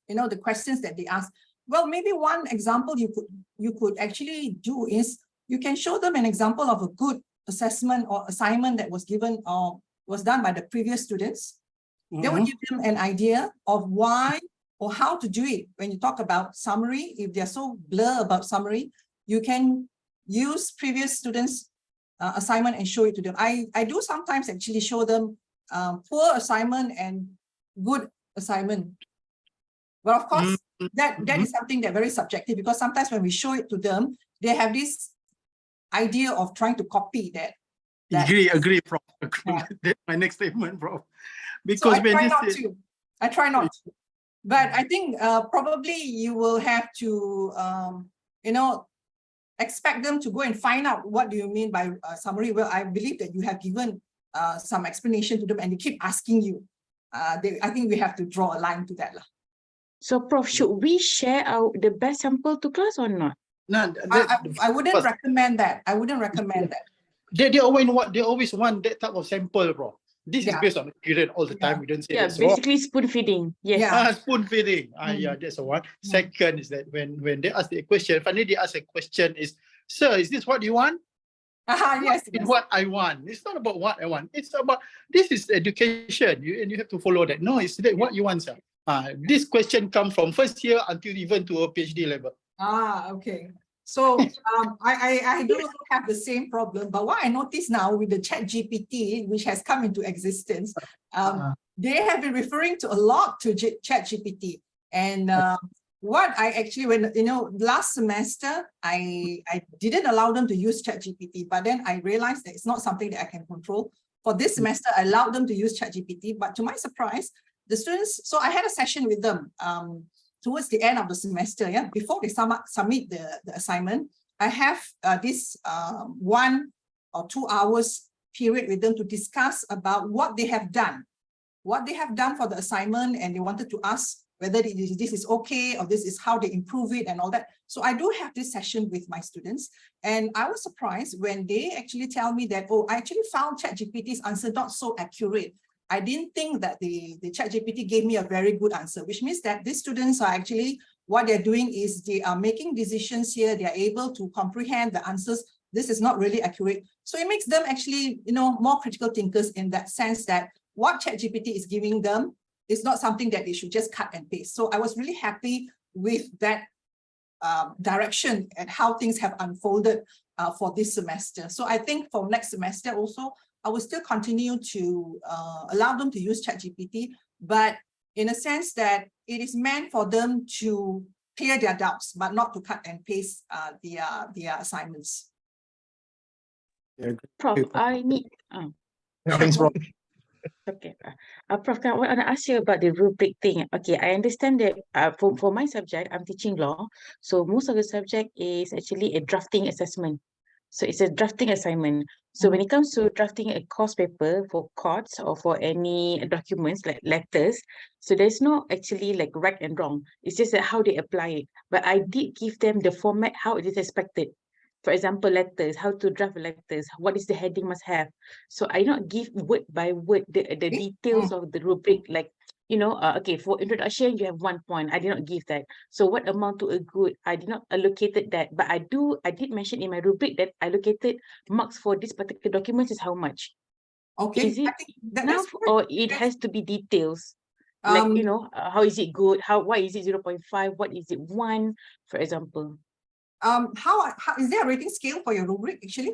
the questions that they ask. Well, maybe one example you could actually do is you can show them an example of a good assessment or assignment that was given or was done by the previous students. That would give them an idea of why or how to do it. When you talk about summary, if they're so blur about summary, you can use previous students' assignment and show it to them. I do sometimes actually show them poor assignment and good assignment. But of course, that is something that's very subjective, because sometimes when we show it to them, they have this idea of trying to copy that. Agree, Prof. Agree. That's my next statement, Prof. Because so I try not to. But I think probably you will have to, expect them to go and find out what do you mean by summary. Well, I believe that you have given some explanation to them and they keep asking you. I think we have to draw a line to that. So, Prof, should we share the best sample to class or not? No, I wouldn't recommend that. I wouldn't recommend that. They always want that type of sample, Prof. This is based on experience all the time. We don't say that's basically spoon feeding. Yes. Spoon feeding. Yeah, that's the one. Second is that when they ask the question, finally they ask a question is, sir, is this what you want? Yes. It's what I want. It's not about what I want. It's about, this is education. And you have to follow that. No, it's that what you want, sir. This question comes from first year until even to a PhD level. Okay. So I do have the same problem, but what I notice now with the ChatGPT, which has come into existence, they have been referring to a lot to ChatGPT. And what I actually, last semester, I didn't allow them to use ChatGPT, but then I realized that it's not something that I can control. For this semester, I allowed them to use ChatGPT, but to my surprise, the students, so I had a session with them towards the end of the semester, before they submit the assignment. I have this 1 or 2 hours period with them to discuss about what they have done for the assignment, and they wanted to ask whether this is okay or this is how they improve it and all that. So I do have this session with my students, and I was surprised when they actually tell me that, I actually found ChatGPT's answer not so accurate. I didn't think that the ChatGPT gave me a very good answer, which means that these students are actually, what they're doing is they are making decisions here. They are able to comprehend the answers. This is not really accurate. So it makes them actually, more critical thinkers in that sense that what ChatGPT is giving them is not something that they should just cut and paste. So I was really happy with that direction and how things have unfolded for this semester. So I think for next semester also, I will still continue to allow them to use ChatGPT, but in a sense that it is meant for them to clear their doubts, but not to cut and paste their assignments. Prof, I need. Thanks, Prof. Okay. Prof, I want to ask you about the rubric thing. Okay, I understand that for my subject, I'm teaching law. So most of the subject is actually a drafting assessment. So it's a drafting assignment. So when it comes to drafting a course paper for courts or for any documents like letters, so there's no actually like right and wrong. It's just that how they apply it. But I did give them the format, how it is expected. For example, letters, how to draft letters, what is the heading must have. So I not give word by word the details of the rubric, like okay, for introduction, you have 1 point. I did not give that. So what amount to a good? I did not allocated that, but I did mention in my rubric that allocated marks for this particular document is how much. Okay, Is I it think that's enough, good. or it has to be details? Like, how is it good? Why is it 0.5? What is it 1, for example? How is there a rating scale for your rubric actually?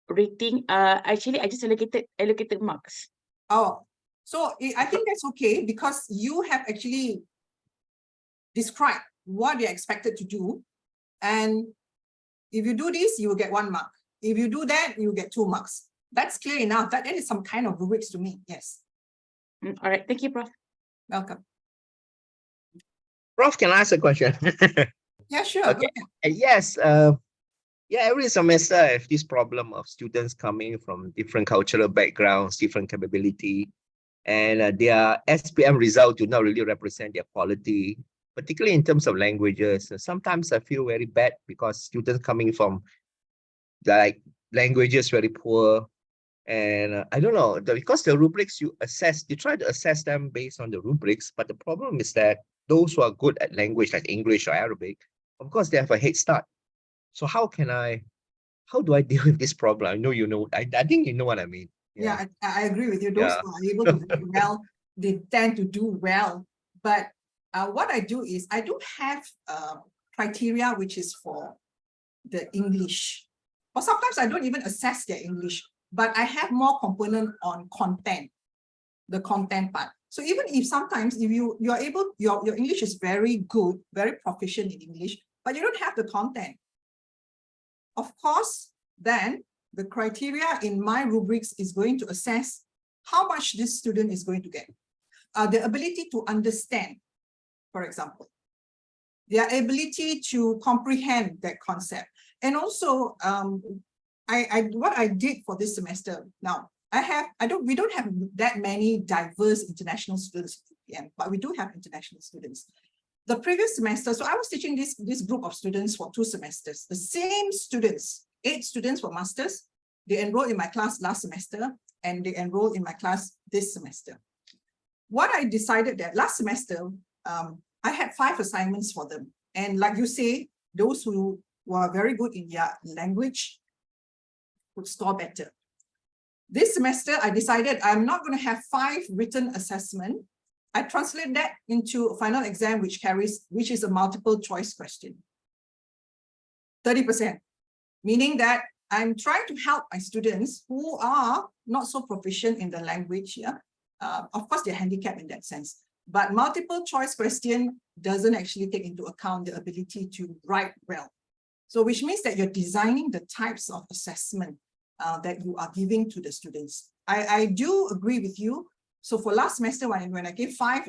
Rating, actually, I just allocated marks. Oh, so I think that's okay because you have actually described what you're expected to do. And if you do this, you will get 1 mark. If you do that, you get 2 marks. That's clear enough. That is some kind of rubrics to me. Yes. All right. Thank you, Prof. Welcome. Prof, can I ask a question? Yeah, sure. Okay. Go ahead. Yes. Yeah, every semester I have this problem of students coming from different cultural backgrounds, different capability, and their SPM result do not really represent their quality, particularly in terms of languages. Sometimes I feel very bad because students coming from like languages very poor, and I don't know, because the rubrics you try to assess them based on the rubrics, but the problem is that those who are good at language like English or Arabic, of course, they have a head start. So how do I deal with this problem? I know you know, I think you know what I mean. Yeah, I agree with you. Those who are able to do well, they tend to do well. But what I do is I do have criteria which is for the English. Or sometimes I don't even assess their English, but I have more component on content, the content part. So even if sometimes if you're able, your English is very good, very proficient in English, but you don't have the content. Of course, then the criteria in my rubrics is going to assess how much this student is going to get. The ability to understand, for example, their ability to comprehend that concept. And also, what I did for this semester, now, we don't have that many diverse international students, but we do have international students. The previous semester, so I was teaching this group of students for 2 semesters. The same students, 8 students for masters, they enrolled in my class last semester, and they enrolled in my class this semester. What I decided that last semester, I had 5 assignments for them. And like you say, those who were very good in their language would score better. This semester, I decided I'm not going to have 5 written assessment. I translate that into a final exam, which is a multiple choice question. 30%, meaning that I'm trying to help my students who are not so proficient in the language. Yeah, of course, they're handicapped in that sense. But multiple choice question doesn't actually take into account the ability to write well. So which means that you're designing the types of assessment that you are giving to the students. I do agree with you. So for last semester, when I gave 5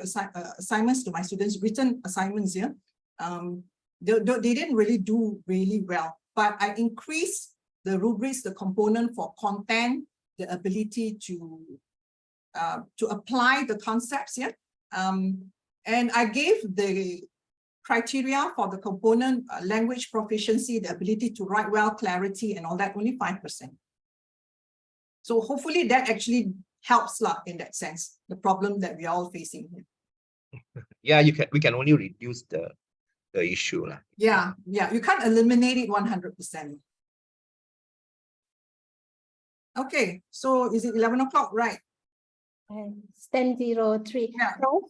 assignments to my students, written assignments here, they didn't really do really well. But I increased the rubrics, the component for content, the ability to apply the concepts here. And I gave the criteria for the component language proficiency, the ability to write well, clarity, and all that, only 5%. So hopefully that actually helps in that sense, the problem that we're all facing here. Yeah, we can only reduce the issue. Yeah, you can't eliminate it 100%. Okay, so is it 11 o'clock, right? It's 10:03. Yeah. Prof,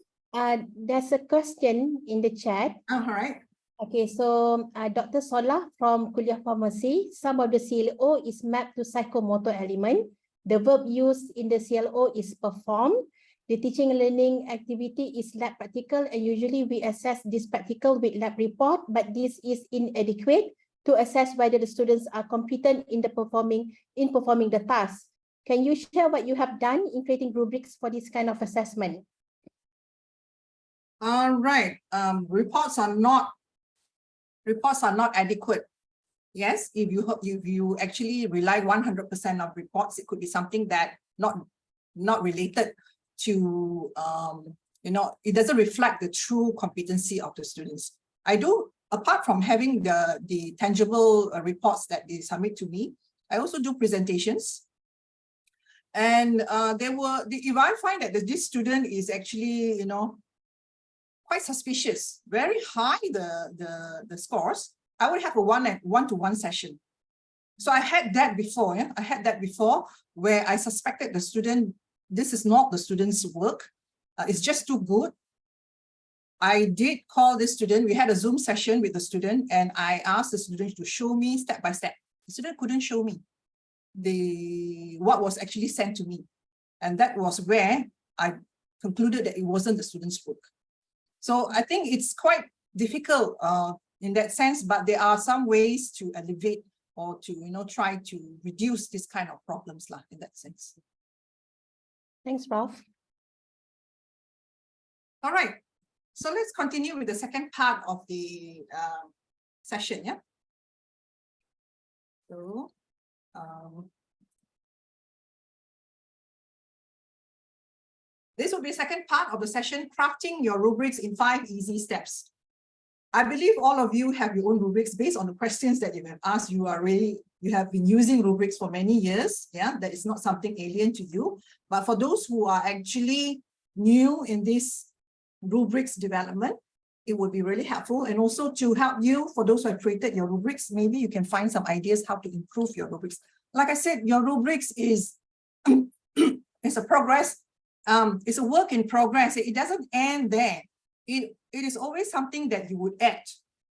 there's a question in the chat. All right. Okay, so Dr. Sola from Kuliah Pharmacy, some of the CLO is mapped to psychomotor element. The verb used in the CLO is perform. The teaching and learning activity is lab practical, and usually we assess this practical with lab report, but this is inadequate to assess whether the students are competent in performing the task. Can you share what you have done in creating rubrics for this kind of assessment? All right. Reports are not adequate. Yes, if you actually rely 100% on reports, it could be something that not related to it doesn't reflect the true competency of the students. I do, apart from having the tangible reports that they submit to me, I also do presentations. And if I find that this student is actually, quite suspicious, very high the scores, I would have a one-to-one session. So I had that before, yeah. I had that before where I suspected the student, this is not the student's work. It's just too good. I did call this student. We had a Zoom session with the student and I asked the student to show me step by step. The student couldn't show me what was actually sent to me. And that was where I concluded that it wasn't the student's work. So I think it's quite difficult in that sense, but there are some ways to elevate or to, try to reduce this kind of problems in that sense. Thanks, Prof. All right. So let's continue with the second part of the session, yeah? So, this will be the second part of the session, crafting your rubrics in 5 easy steps. I believe all of you have your own rubrics based on the questions that you have asked. You have been using rubrics for many years. Yeah, that is not something alien to you. But for those who are actually new in this rubrics development, it would be really helpful. And also to help you, for those who have created your rubrics, maybe you can find some ideas how to improve your rubrics. Like I said, your rubrics is it's a progress. It's a work in progress. It doesn't end there. It is always something that you would add.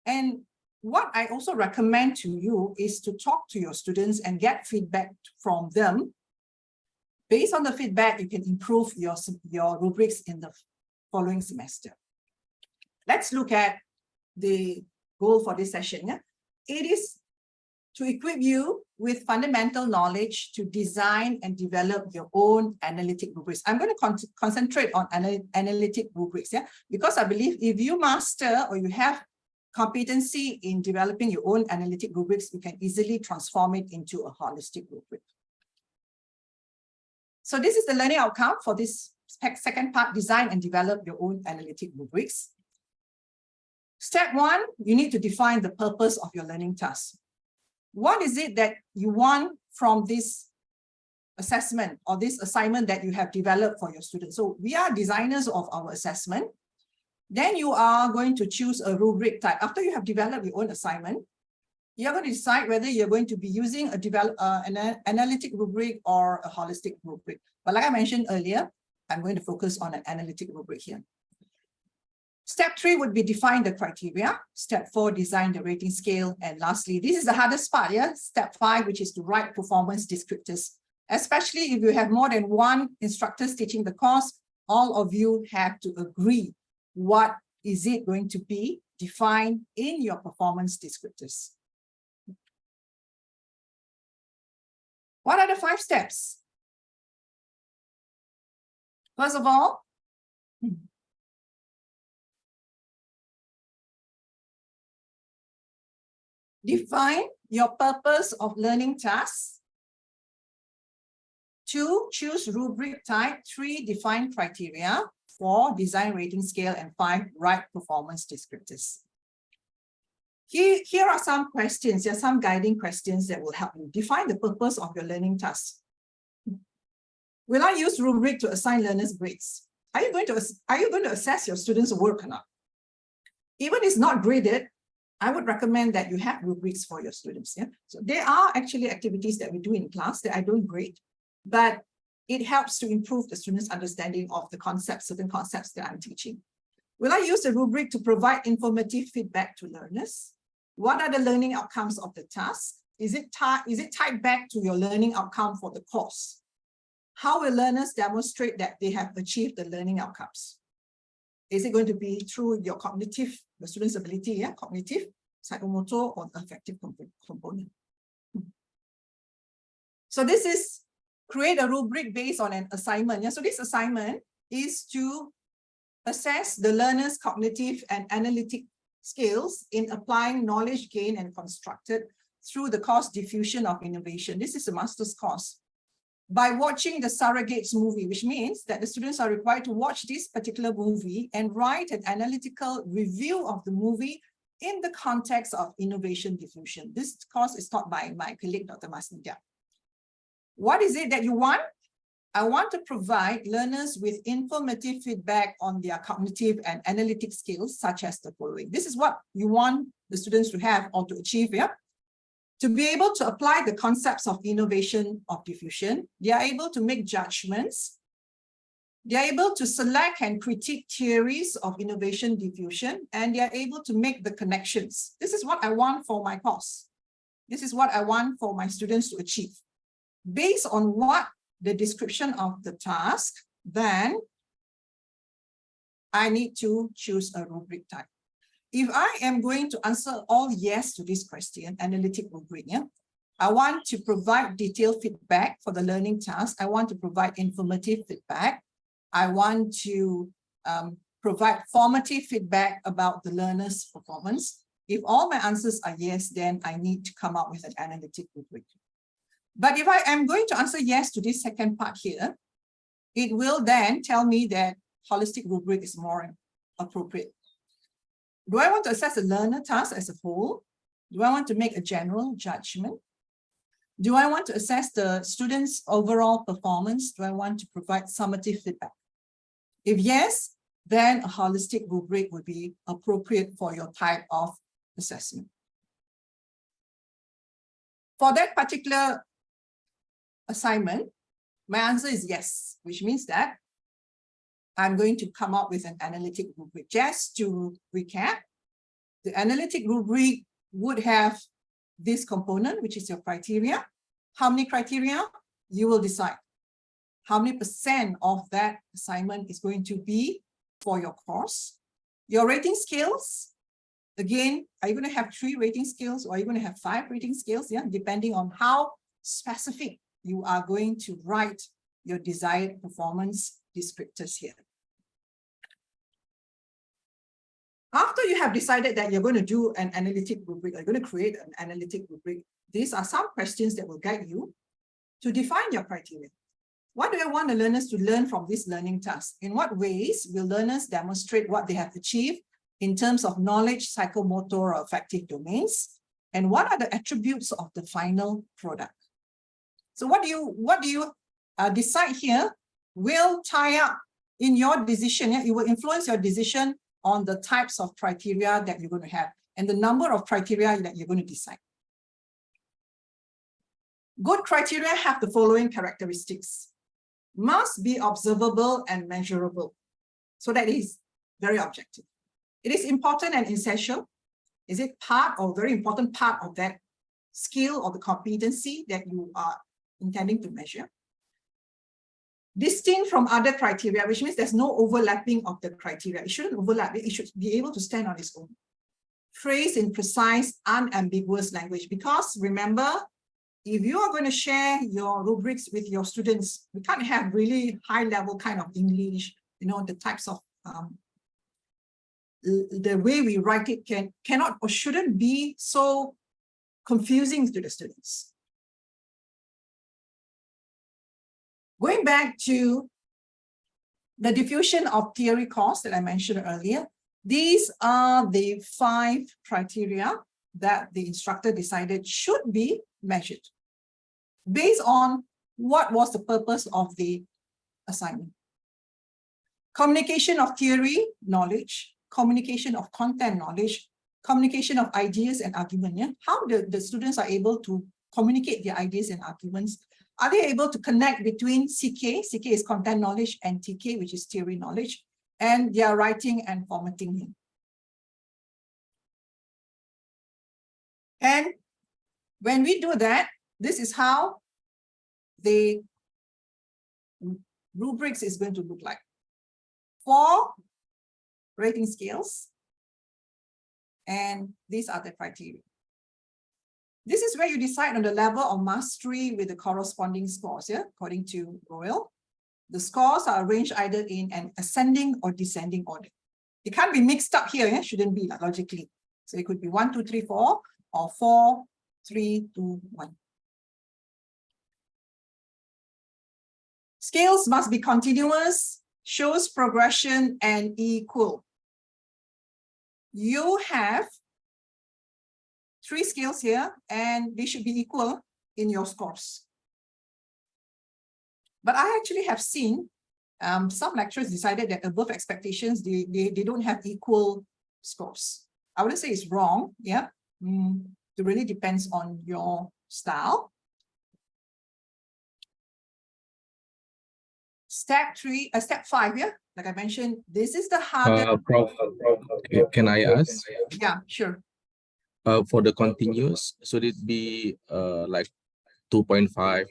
And what I also recommend to you is to talk to your students and get feedback from them. Based on the feedback, you can improve your rubrics in the following semester. Let's look at the goal for this session. Yeah? It is to equip you with fundamental knowledge to design and develop your own analytic rubrics. I'm going to concentrate on analytic rubrics, yeah, because I believe if you master or you have competency in developing your own analytic rubrics, you can easily transform it into a holistic rubric. So this is the learning outcome for this second part, design and develop your own analytic rubrics. Step 1, you need to define the purpose of your learning task. What is it that you want from this assessment or this assignment that you have developed for your students? So we are designers of our assessment. Then you are going to choose a rubric type. After you have developed your own assignment, you're going to decide whether you're going to be using an analytic rubric or a holistic rubric. But like I mentioned earlier, I'm going to focus on an analytic rubric here. Step 3 would be define the criteria. Step 4, design the rating scale. And lastly, this is the hardest part, yeah? Step 5, which is to write performance descriptors. Especially if you have more than one instructor teaching the course, all of you have to agree what is it going to be defined in your performance descriptors. What are the 5 steps? First of all, define your purpose of learning tasks. 2, choose rubric type. 3, define criteria. 4, design rating scale. And 5, write performance descriptors. Here are some questions. There are some guiding questions that will help you. Define the purpose of your learning tasks. Will I use rubric to assign learners grades? Are you going to assess your students' work or not? Even if it's not graded, I would recommend that you have rubrics for your students. Yeah? So there are actually activities that we do in class that I don't grade, but it helps to improve the students' understanding of the concepts, certain concepts that I'm teaching. Will I use the rubric to provide informative feedback to learners? What are the learning outcomes of the task? Is it tied back to your learning outcome for the course? How will learners demonstrate that they have achieved the learning outcomes? Is it going to be through your cognitive, the student's ability, yeah, cognitive, psychomotor, or affective component? So this is create a rubric based on an assignment. Yeah? So this assignment is to assess the learner's cognitive and analytic skills in applying knowledge gained and constructed through the course diffusion of innovation. This is a master's course. By watching the Surrogates movie, which means that the students are required to watch this particular movie and write an analytical review of the movie in the context of innovation diffusion. This course is taught by my colleague, Dr. Masnida. What is it that you want? I want to provide learners with informative feedback on their cognitive and analytic skills, such as the following. This is what you want the students to have or to achieve here. To be able to apply the concepts of innovation of diffusion, they are able to make judgments. They are able to select and critique theories of innovation diffusion, and they are able to make the connections. This is what I want for my course. This is what I want for my students to achieve. Based on what the description of the task, then I need to choose a rubric type. If I am going to answer all yes to this question, analytic rubric, yeah, I want to provide detailed feedback for the learning task. I want to provide informative feedback. I want to provide formative feedback about the learner's performance. If all my answers are yes, then I need to come up with an analytic rubric. But if I am going to answer yes to this second part here, it will then tell me that holistic rubric is more appropriate. Do I want to assess the learner task as a whole? Do I want to make a general judgment? Do I want to assess the student's overall performance? Do I want to provide summative feedback? If yes, then a holistic rubric would be appropriate for your type of assessment. For that particular assignment, my answer is yes, which means that I'm going to come up with an analytic rubric. Just to recap, the analytic rubric would have this component, which is your criteria. How many criteria? You will decide. How many % of that assignment is going to be for your course? Your rating scales, again, are you going to have 3 rating scales or are you going to have 5 rating scales? Yeah, depending on how specific you are going to write your desired performance descriptors here. After you have decided that you're going to do an analytic rubric, you're going to create an analytic rubric, these are some questions that will guide you to define your criteria. What do I want the learners to learn from this learning task? In what ways will learners demonstrate what they have achieved in terms of knowledge, psychomotor, or affective domains? And what are the attributes of the final product? So what do you decide here will tie up in your decision. Yeah? It will influence your decision on the types of criteria that you're going to have and the number of criteria that you're going to decide. Good criteria have the following characteristics. Must be observable and measurable. So that is very objective. It is important and essential. Is it part or very important part of that skill or the competency that you are intending to measure? Distinct from other criteria, which means there's no overlapping of the criteria. It shouldn't overlap. It should be able to stand on its own. Phrase in precise, unambiguous language. Because remember, if you are going to share your rubrics with your students, we can't have really high level kind of English, the types of, the way we write it cannot or shouldn't be so confusing to the students. Going back to the diffusion of theory course that I mentioned earlier, these are the 5 criteria that the instructor decided should be measured based on what was the purpose of the assignment. Communication of theory knowledge, communication of content knowledge, communication of ideas and argument. Yeah? How the students are able to communicate their ideas and arguments. Are they able to connect between CK is content knowledge, and TK, which is theory knowledge, and their writing and formatting? And when we do that, this is how the rubrics is going to look like. 4 rating scales, and these are the criteria. This is where you decide on the level of mastery with the corresponding scores, yeah, according to Royal. The scores are arranged either in an ascending or descending order. It can't be mixed up here, yeah? Shouldn't be logically. So it could be 1, 2, 3, 4, or 4, 3, 2, 1. Scales must be continuous, shows progression, and equal. You have 3 scales here, and they should be equal in your scores. But I actually have seen some lecturers decided that above expectations, they don't have equal scores. I wouldn't say it's wrong, yeah. It really depends on your style. Step 5, yeah, like I mentioned, this is the hardest. Prof, can I ask? Yeah, sure. For the continuous, should it be like 2.5,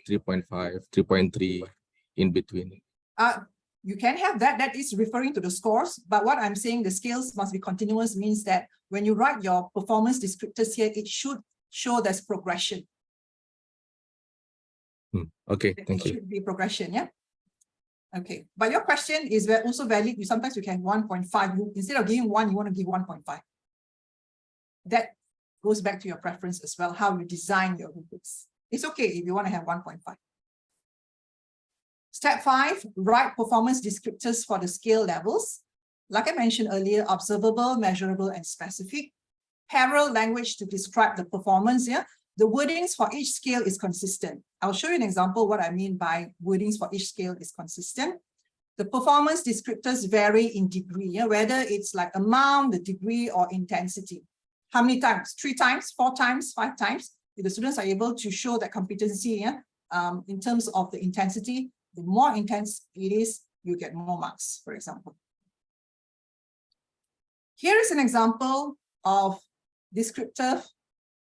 3.5, 3.3 in between? You can have that. That is referring to the scores. But what I'm saying, the scales must be continuous, means that when you write your performance descriptors here, it should show there's progression. Okay, thank you. It should be progression, yeah. Okay, but your question is also valid. Sometimes you can 1.5. Instead of giving 1, you want to give 1.5. That goes back to your preference as well, how you design your rubrics. It's okay if you want to have 1.5. Step 5, write performance descriptors for the scale levels. Like I mentioned earlier, observable, measurable, and specific. Parallel language to describe the performance here. The wordings for each scale is consistent. I'll show you an example what I mean by wordings for each scale is consistent. The performance descriptors vary in degree, yeah, whether it's like amount, the degree, or intensity. How many times? 3 times, 4 times, 5 times. If the students are able to show that competency, yeah, in terms of the intensity, the more intense it is, you get more marks, for example. Here is an example of descriptive,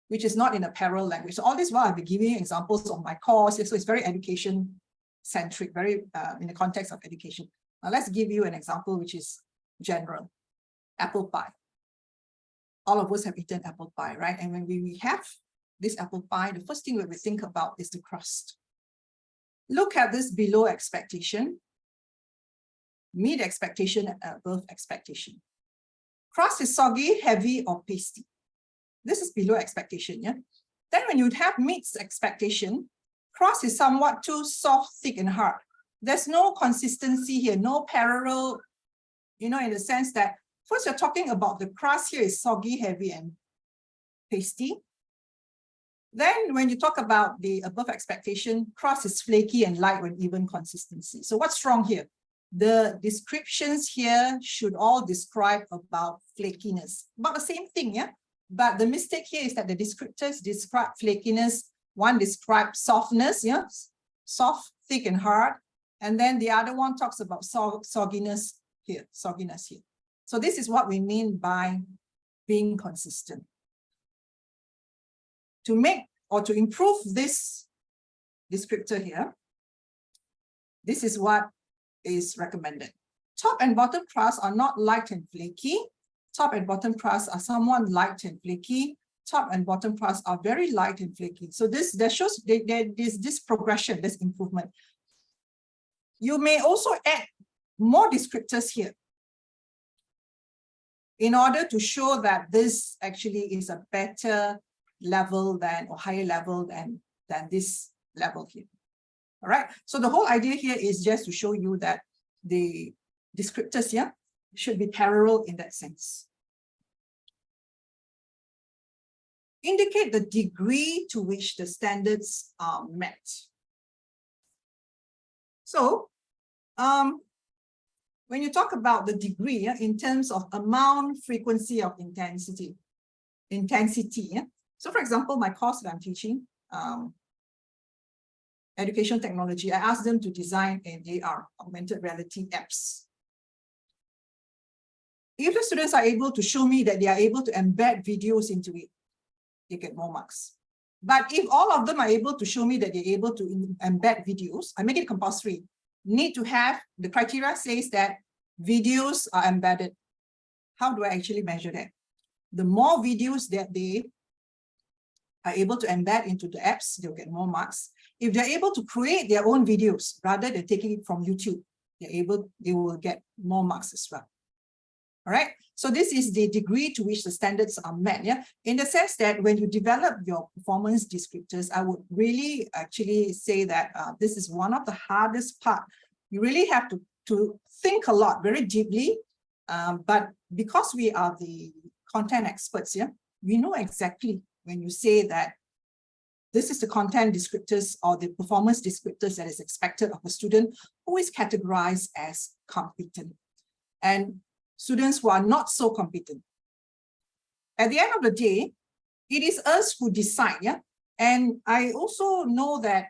which is not in a parallel language. So all this while I'll be giving you examples of my course, so it's very education-centric, very in the context of education. Now let's give you an example which is general. Apple pie. All of us have eaten apple pie, right? And when we have this apple pie, the first thing that we think about is the crust. Look at this below expectation, mid expectation, and above expectation. Crust is soggy, heavy, or pasty. This is below expectation, yeah? Then when you have mid expectation, crust is somewhat too soft, thick, and hard. There's no consistency here, no parallel, in the sense that first you're talking about the crust here is soggy, heavy, and pasty. Then when you talk about the above expectation, crust is flaky and light with even consistency. So what's wrong here? The descriptions here should all describe about flakiness. About the same thing, yeah? But the mistake here is that the descriptors describe flakiness. One describes softness, yeah? Soft, thick, and hard. And then the other one talks about sogginess here, So this is what we mean by being consistent. To make or to improve this descriptor here, this is what is recommended. Top and bottom crust are not light and flaky. Top and bottom crust are somewhat light and flaky. Top and bottom crust are very light and flaky. So that shows there's this progression, this improvement. You may also add more descriptors here in order to show that this actually is a better level than or higher level than this level here. All right. So the whole idea here is just to show you that the descriptors here should be parallel in that sense. Indicate the degree to which the standards are met. So when you talk about the degree in terms of amount, frequency of intensity. So for example, my course that I'm teaching, education technology, I asked them to design an AR, augmented reality apps. If the students are able to show me that they are able to embed videos into it, they get more marks. But if all of them are able to show me that they're able to embed videos, I make it compulsory. Need to have, the criteria says that videos are embedded. How do I actually measure that? The more videos that they are able to embed into the apps, they'll get more marks. If they're able to create their own videos rather than taking it from YouTube, they will get more marks as well. All right. So this is the degree to which the standards are met. Yeah. In the sense that when you develop your performance descriptors, I would really actually say that this is one of the hardest part. You really have to think a lot, very deeply. But because we are the content experts, yeah, we know exactly when you say that this is the content descriptors or the performance descriptors that is expected of a student who is categorized as competent, and students who are not so competent. At the end of the day, it is us who decide, yeah. And I also know that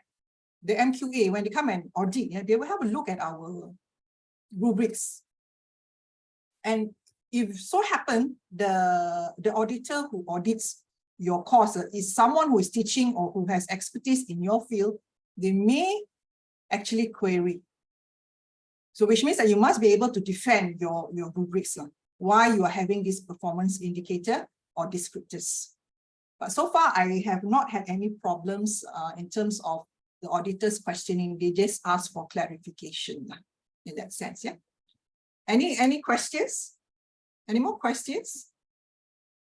the MQA, when they come and audit, yeah, they will have a look at our rubrics. And if so happen, the auditor who audits your course is someone who is teaching or who has expertise in your field, they may actually query. So which means that you must be able to defend your rubrics, why you are having this performance indicator or descriptors. But so far, I have not had any problems in terms of the auditors questioning. They just ask for clarification in that sense. Yeah. Any questions? Any more questions?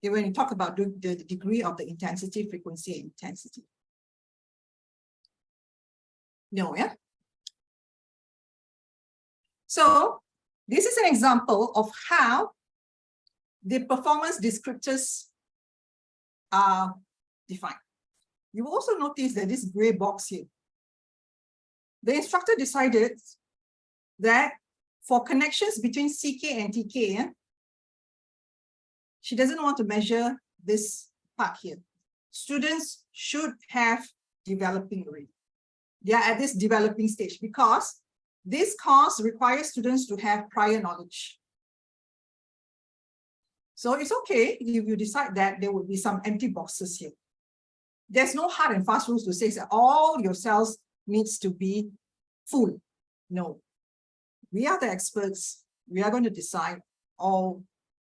Okay, when you talk about the degree of the intensity, frequency, and intensity. No, yeah. So this is an example of how the performance descriptors are defined. You will also notice that this gray box here, the instructor decided that for connections between CK and TK, she doesn't want to measure this part here. Students should have developing already. They are at this developing stage because this course requires students to have prior knowledge. So it's okay if you decide that there will be some empty boxes here. There's no hard and fast rules to say that all your cells needs to be full. No, we are the experts. We are going to decide all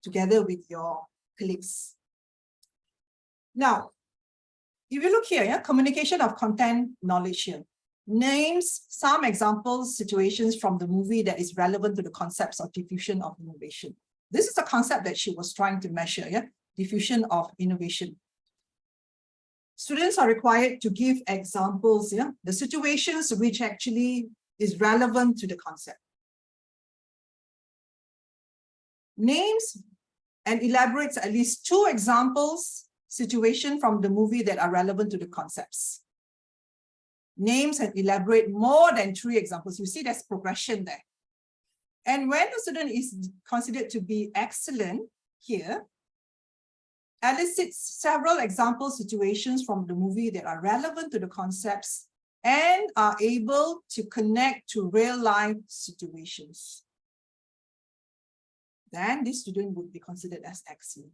together with your colleagues. Now, if you look here, yeah, communication of content knowledge here names some examples, situations from the movie that is relevant to the concepts of diffusion of innovation. This is a concept that she was trying to measure, yeah, diffusion of innovation. Students are required to give examples, yeah, the situations which actually is relevant to the concept. Names and elaborates at least 2 examples, situation from the movie that are relevant to the concepts. Names and elaborate more than 3 examples. You see there's progression there. And when the student is considered to be excellent here, elicits several example situations from the movie that are relevant to the concepts and are able to connect to real life situations. Then this student would be considered as excellent,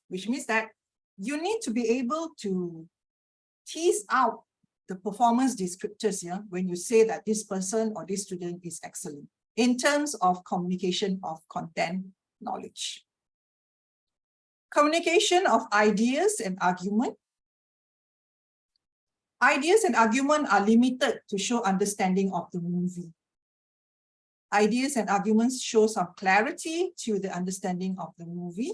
which means that you need to be able to tease out the performance descriptors here when you say that this person or this student is excellent in terms of communication of content knowledge. Communication of ideas and argument. Ideas and argument are limited to show understanding of the movie. Ideas and arguments show some clarity to the understanding of the movie.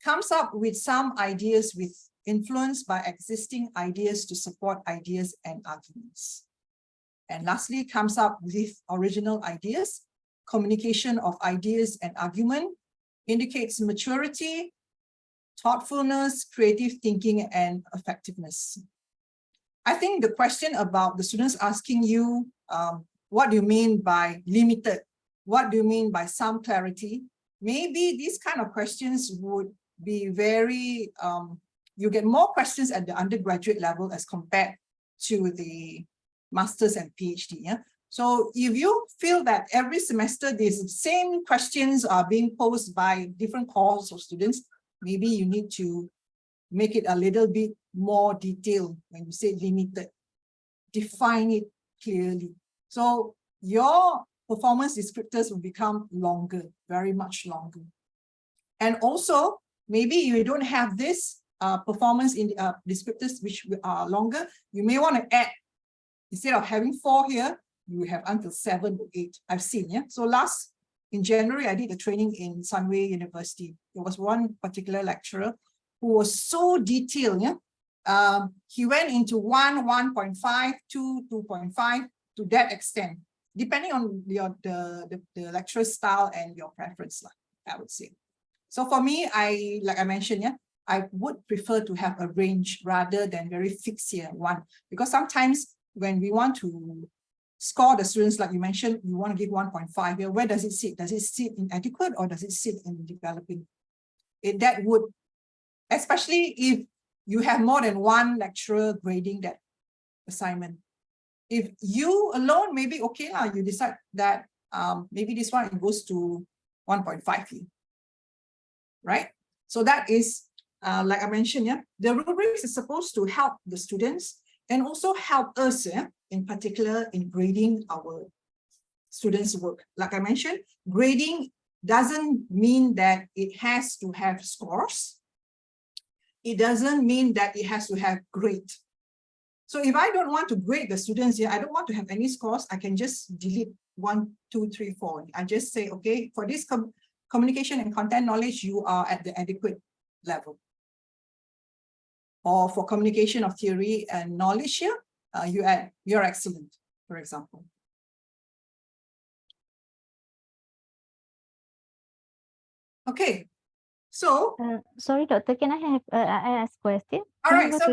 Comes up with some ideas with influenced by existing ideas to support ideas and arguments. And lastly, comes up with original ideas. Communication of ideas and argument indicates maturity, thoughtfulness, creative thinking, and effectiveness. I think the question about the students asking you, what do you mean by limited? What do you mean by some clarity? Maybe these kind of questions would be very, you get more questions at the undergraduate level as compared to the master's and PhD. Yeah? So if you feel that every semester these same questions are being posed by different cohorts of students, maybe you need to make it a little bit more detailed when you say limited. Define it clearly. So your performance descriptors will become longer, very much longer. And also, maybe you don't have this performance in descriptors which are longer. You may want to add, instead of having 4 here, you have until 7 or 8. I've seen, yeah. So in January, I did a training in Sunway University. There was one particular lecturer who was so detailed, yeah. He went into 1, 1.5, 2, 2.5 to that extent, depending on the lecturer style and your preference, I would say. So for me, like I mentioned, yeah, I would prefer to have a range rather than very fixed here one, because sometimes when we want to score the students, like you mentioned, you want to give 1.5 here, where does it sit? Does it sit in adequate or does it sit in developing? That would, especially if you have more than one lecturer grading that assignment. If you alone, maybe okay lah, you decide that maybe this one it goes to 1.5 here, right? So that is, like I mentioned, yeah, the rubrics is supposed to help the students and also help us, yeah, in particular in grading our students' work. Like I mentioned, grading doesn't mean that it has to have scores. It doesn't mean that it has to have grade. So if I don't want to grade the students here, I don't want to have any scores, I can just delete 1, 2, 3, 4. I just say, okay, for this communication and content knowledge, you are at the adequate level. Or for communication of theory and knowledge here, you're excellent, for example. Okay, so Sorry, doctor, can I have I ask question? all Can I right, go so to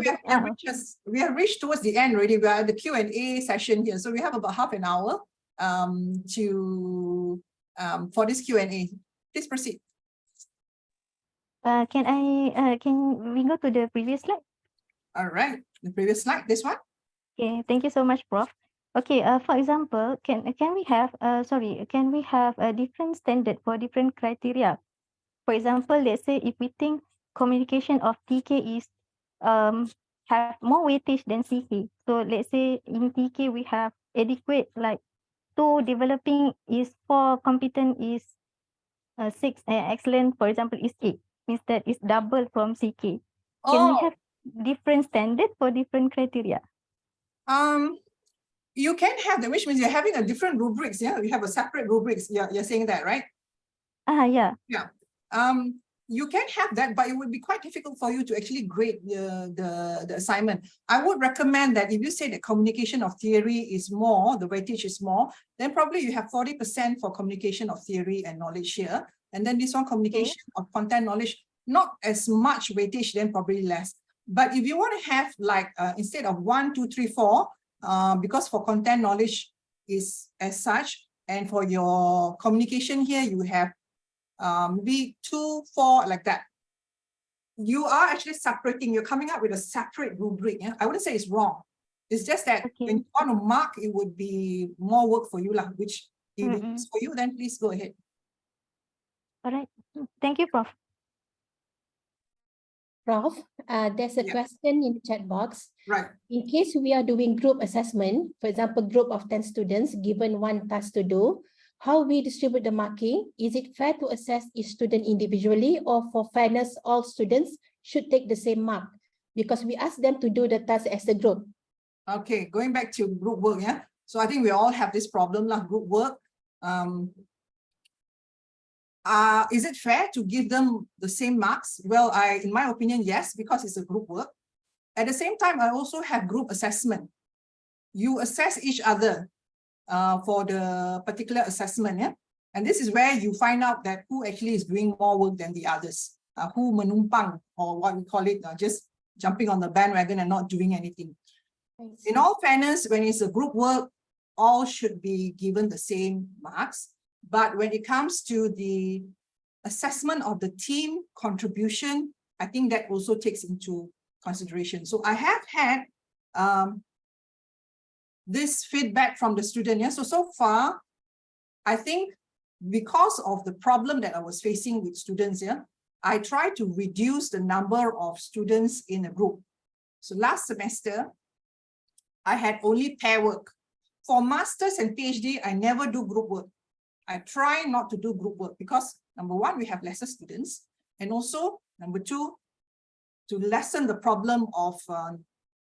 we have reached towards the end already. We are at the Q&A session here, so we have about half an hour for this Q&A. Please proceed. Can we go to the previous slide? All right, the previous slide, this one. Okay, thank you so much, Prof. Okay, for example, can we have can we have a different standard for different criteria? For example, let's say if we think communication of TK is have more weightage than CK. So let's say in TK we have adequate, like 2, developing is 4, competent is 6, and excellent, for example, is 8. Means that is double from CK. Can we have different standard for different criteria? You can have that, which means you're having a different rubrics. Yeah, you have a separate rubrics. You're saying that, right? Yeah. Yeah. You can have that, but it would be quite difficult for you to actually grade the assignment. I would recommend that if you say that communication of theory is more, the weightage is more, then probably you have 40% for communication of theory and knowledge here. And then this one, communication of content knowledge, not as much weightage, then probably less. But if you want to have like, instead of 1, 2, 3, 4, because for content knowledge is as such, and for your communication here, you have maybe 2, 4, like that. You are actually separating, you're coming up with a separate rubric. Yeah? I wouldn't say it's wrong. It's just that when you want to mark, it would be more work for you, which if it's for you, then please go ahead. All right. Thank you, Prof. Prof, there's a question in the chat box. Right. In case we are doing group assessment, for example, group of 10 students given one task to do, how we distribute the marking? Is it fair to assess each student individually, or for fairness, all students should take the same mark? Because we ask them to do the task as a group. Okay, going back to group work, yeah. So I think we all have this problem, group work. Is it fair to give them the same marks? Well, in my opinion, yes, because it's a group work. At the same time, I also have group assessment. You assess each other for the particular assessment, yeah? And this is where you find out that who actually is doing more work than the others, who menumpang, or what we call it, just jumping on the bandwagon and not doing anything. In all fairness, when it's a group work, all should be given the same marks. But when it comes to the assessment of the team contribution, I think that also takes into consideration. So I have had this feedback from the student. Yeah? So far, I think because of the problem that I was facing with students, yeah, I tried to reduce the number of students in a group. So last semester, I had only pair work. For masters and PhD, I never do group work. I try not to do group work because number one, we have lesser students. And also, number two, to lessen the problem of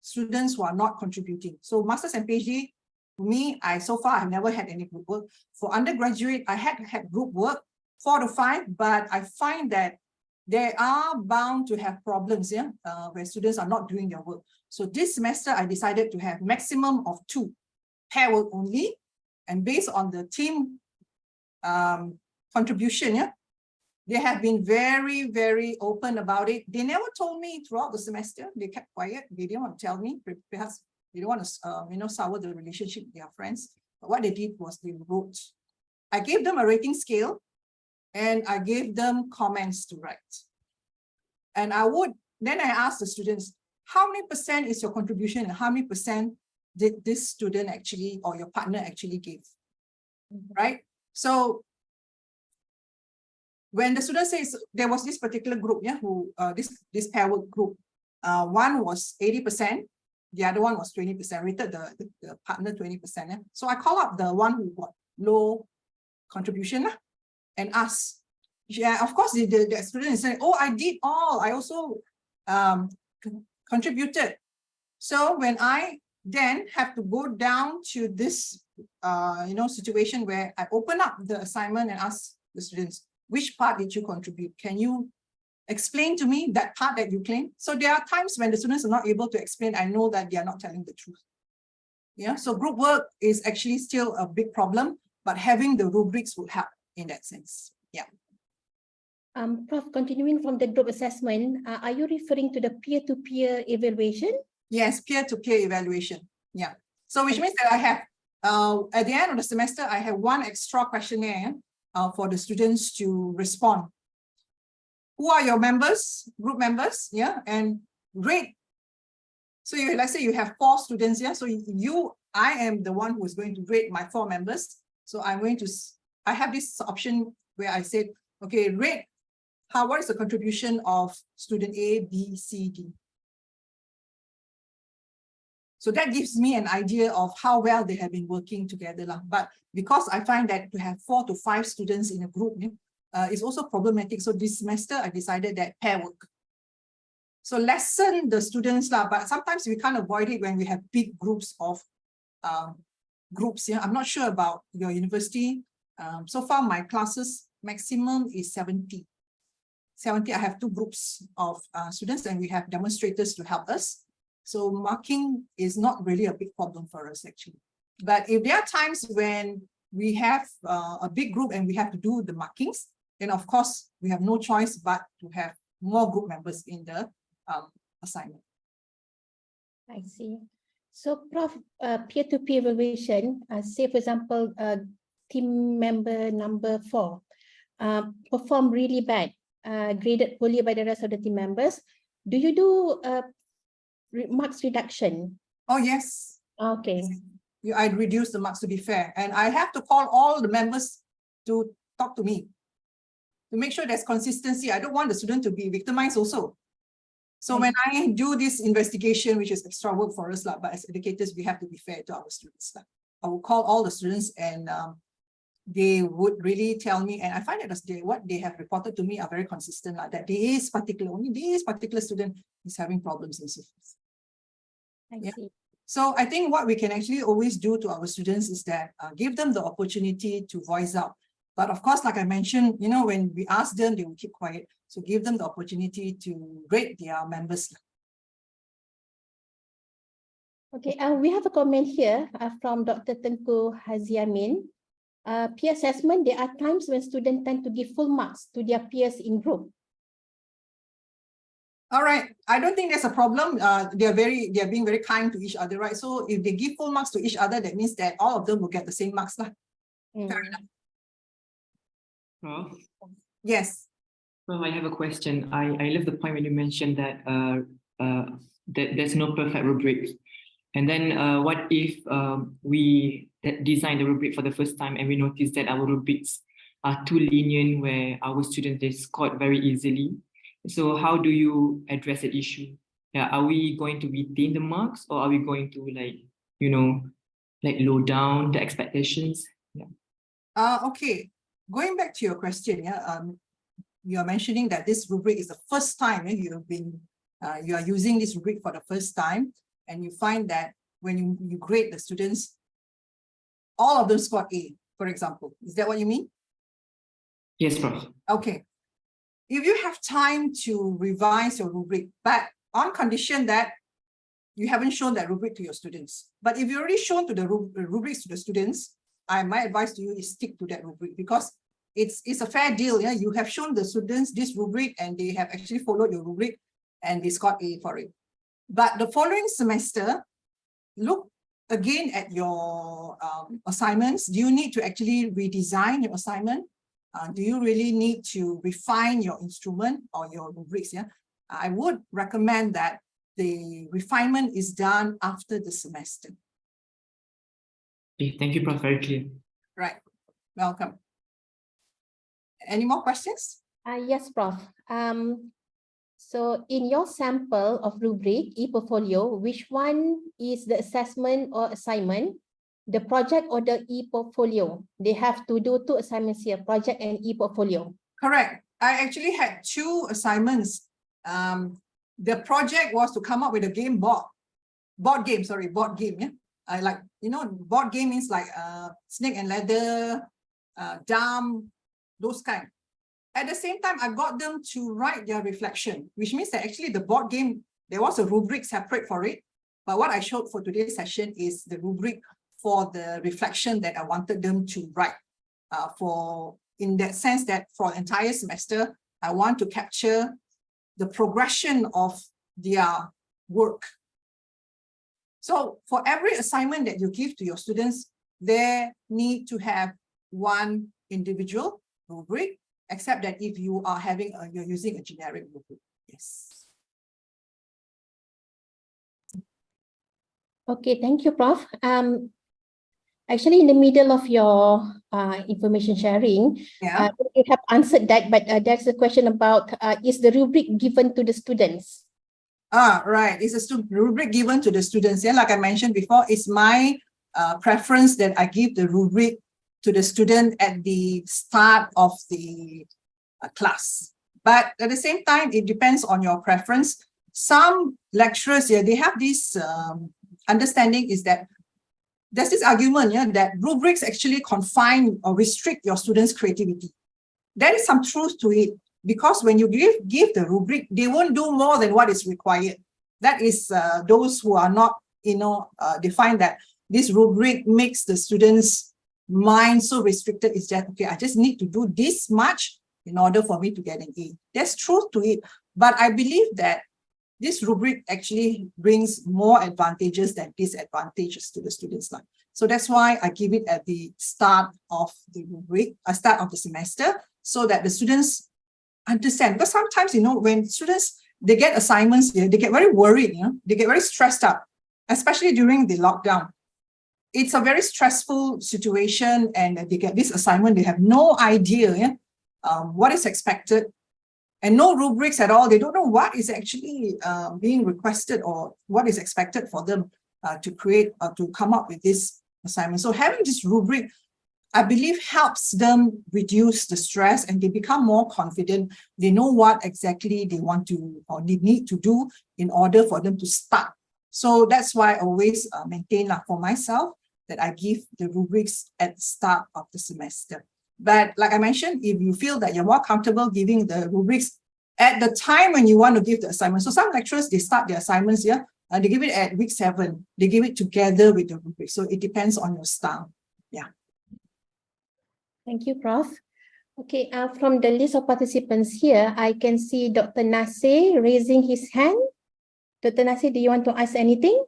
students who are not contributing. So masters and PhD, for me, so far I've never had any group work. For undergraduate, I had group work, 4 to 5, but I find that they are bound to have problems, yeah, where students are not doing their work. So this semester, I decided to have maximum of 2, pair work only, and based on the team contribution, yeah, They have been very, very open about it. They never told me throughout the semester. They kept quiet. They didn't want to tell me. Perhaps they don't want to, sour the relationship with their friends. But what they did was they wrote. I gave them a rating scale, and I gave them comments to write. And then I asked the students, how many % is your contribution, and how many % did this student actually, or your partner actually give, right? So when the student says, there was this particular group, yeah, who this pair work group, one was 80%, the other one was 20%, rated the partner 20%. Yeah? So I call up the one who got low contribution and ask. Yeah, of course, the student is saying, oh, I did all, I also contributed. So when I then have to go down to this situation where I open up the assignment and ask the students, which part did you contribute? Can you explain to me that part that you claim? So there are times when the students are not able to explain. I know that they are not telling the truth. Yeah, so group work is actually still a big problem, but having the rubrics would help in that sense. Yeah. Prof, continuing from the group assessment, are you referring to the peer-to-peer evaluation? Yes, peer-to-peer evaluation. Yeah. So which means that I have, at the end of the semester, I have one extra questionnaire for the students to respond. Who are your members, group members? Yeah, and rate. So let's say you have 4 students. Yeah, so I am the one who is going to rate my 4 members. So I have this option where I said, okay, rate. What is the contribution of student A, B, C, D? So that gives me an idea of how well they have been working together. But because I find that to have 4 to 5 students in a group is also problematic. So this semester, I decided that pair work. So lessen the students, but sometimes we can't avoid it when we have big groups of groups. Yeah, I'm not sure about your university. So far, my classes maximum is 70. I have 2 groups of students, and we have demonstrators to help us. So marking is not really a big problem for us actually. But if there are times when we have a big group and we have to do the markings, then of course we have no choice but to have more group members in the assignment. I see. So Prof, peer-to-peer evaluation, say for example, team member number 4 performed really bad, graded poorly by the rest of the team members. Do you do marks reduction? Oh, yes. Okay. I'd reduce the marks to be fair. And I have to call all the members to talk to me to make sure there's consistency. I don't want the student to be victimized also. So when I do this investigation, which is extra work for us, but as educators, we have to be fair to our students. I will call all the students and they would really tell me, and I find that what they have reported to me are very consistent, that only this particular student is having problems in so forth. I see. So I think what we can actually always do to our students is that give them the opportunity to voice out. But of course, like I mentioned, when we ask them, they will keep quiet. So give them the opportunity to rate their members. Okay, we have a comment here from Dr. Tengku Haziamin. Peer assessment, there are times when students tend to give full marks to their peers in group. All right, I don't think there's a problem. They are being very kind to each other, right? So if they give full marks to each other, that means that all of them will get the same marks. Fair enough. Prof? Yes. Well, I have a question. I love the point when you mentioned that that there's no perfect rubric. And then what if we design the rubric for the first time and we notice that our rubrics are too lenient, where our students, they scored very easily? So how do you address that issue? Yeah, are we going to retain the marks, or are we going to low down the expectations? Yeah. Okay. Going back to your question, you are mentioning that this rubric is the first time you are using this rubric for the first time, and you find that when you grade the students, all of them scored A, for example. Is that what you mean? Yes, Prof. Okay. If you have time to revise your rubric, but on condition that you haven't shown that rubric to your students. But if you already shown to the rubrics to the students, my advice to you is stick to that rubric, because it's a fair deal. Yeah, you have shown the students this rubric and they have actually followed your rubric and they scored A for it. But the following semester, look again at your assignments. Do you need to actually redesign your assignment? Do you really need to refine your instrument or your rubrics? Yeah, I would recommend that the refinement is done after the semester. Okay, thank you, Prof. Very clear. Right, welcome. Any more questions? Yes, Prof. So in your sample of rubric e-portfolio, which one is the assessment or assignment, the project or the e-portfolio? They have to do two assignments here, project and e-portfolio. Correct. I actually had two assignments. The project was to come up with a board game. Yeah. I like, board game means like snake and ladder, dumb, those kind. At the same time, I got them to write their reflection, which means that actually the board game, there was a rubric separate for it. But what I showed for today's session is the rubric for the reflection that I wanted them to write. In that sense that for entire semester, I want to capture the progression of their work. So for every assignment that you give to your students, they need to have one individual rubric, except that if you are you're using a generic rubric. Yes. Okay, thank you, Prof. Actually, in the middle of your information sharing, Yeah. you have answered that, but there's a question about is the rubric given to the students? Right. It's a rubric given to the students. Yeah, like I mentioned before, it's my preference that I give the rubric to the student at the start of the class. But at the same time, it depends on your preference. Some lecturers here, they have this understanding is that there's this argument, yeah, that rubrics actually confine or restrict your students' creativity. There is some truth to it, because when you give the rubric, they won't do more than what is required. That is those who are not, they find that this rubric makes the students' mind so restricted. It's that, okay, I just need to do this much in order for me to get an A. There's truth to it, but I believe that this rubric actually brings more advantages than disadvantages to the students' life. So that's why I give it at the start of the rubric, start of the semester, so that the students understand. Because sometimes, when students, they get assignments here, they get very worried, they get very stressed out, especially during the lockdown. It's a very stressful situation, and they get this assignment, they have no idea what is expected, and no rubrics at all. They don't know what is actually being requested or what is expected for them to create or to come up with this assignment. So having this rubric, I believe, helps them reduce the stress, and they become more confident. They know what exactly they want to or they need to do in order for them to start. So that's why I always maintain for myself that I give the rubrics at the start of the semester. But like I mentioned, if you feel that you're more comfortable giving the rubrics at the time when you want to give the assignment. So some lecturers, they start their assignments here, and they give it at week 7. They give it together with the rubric. So it depends on your style. Yeah. Thank you, Prof. Okay, from the list of participants here, I can see Dr. Nasir raising his hand. Dr. Nasir, do you want to ask anything?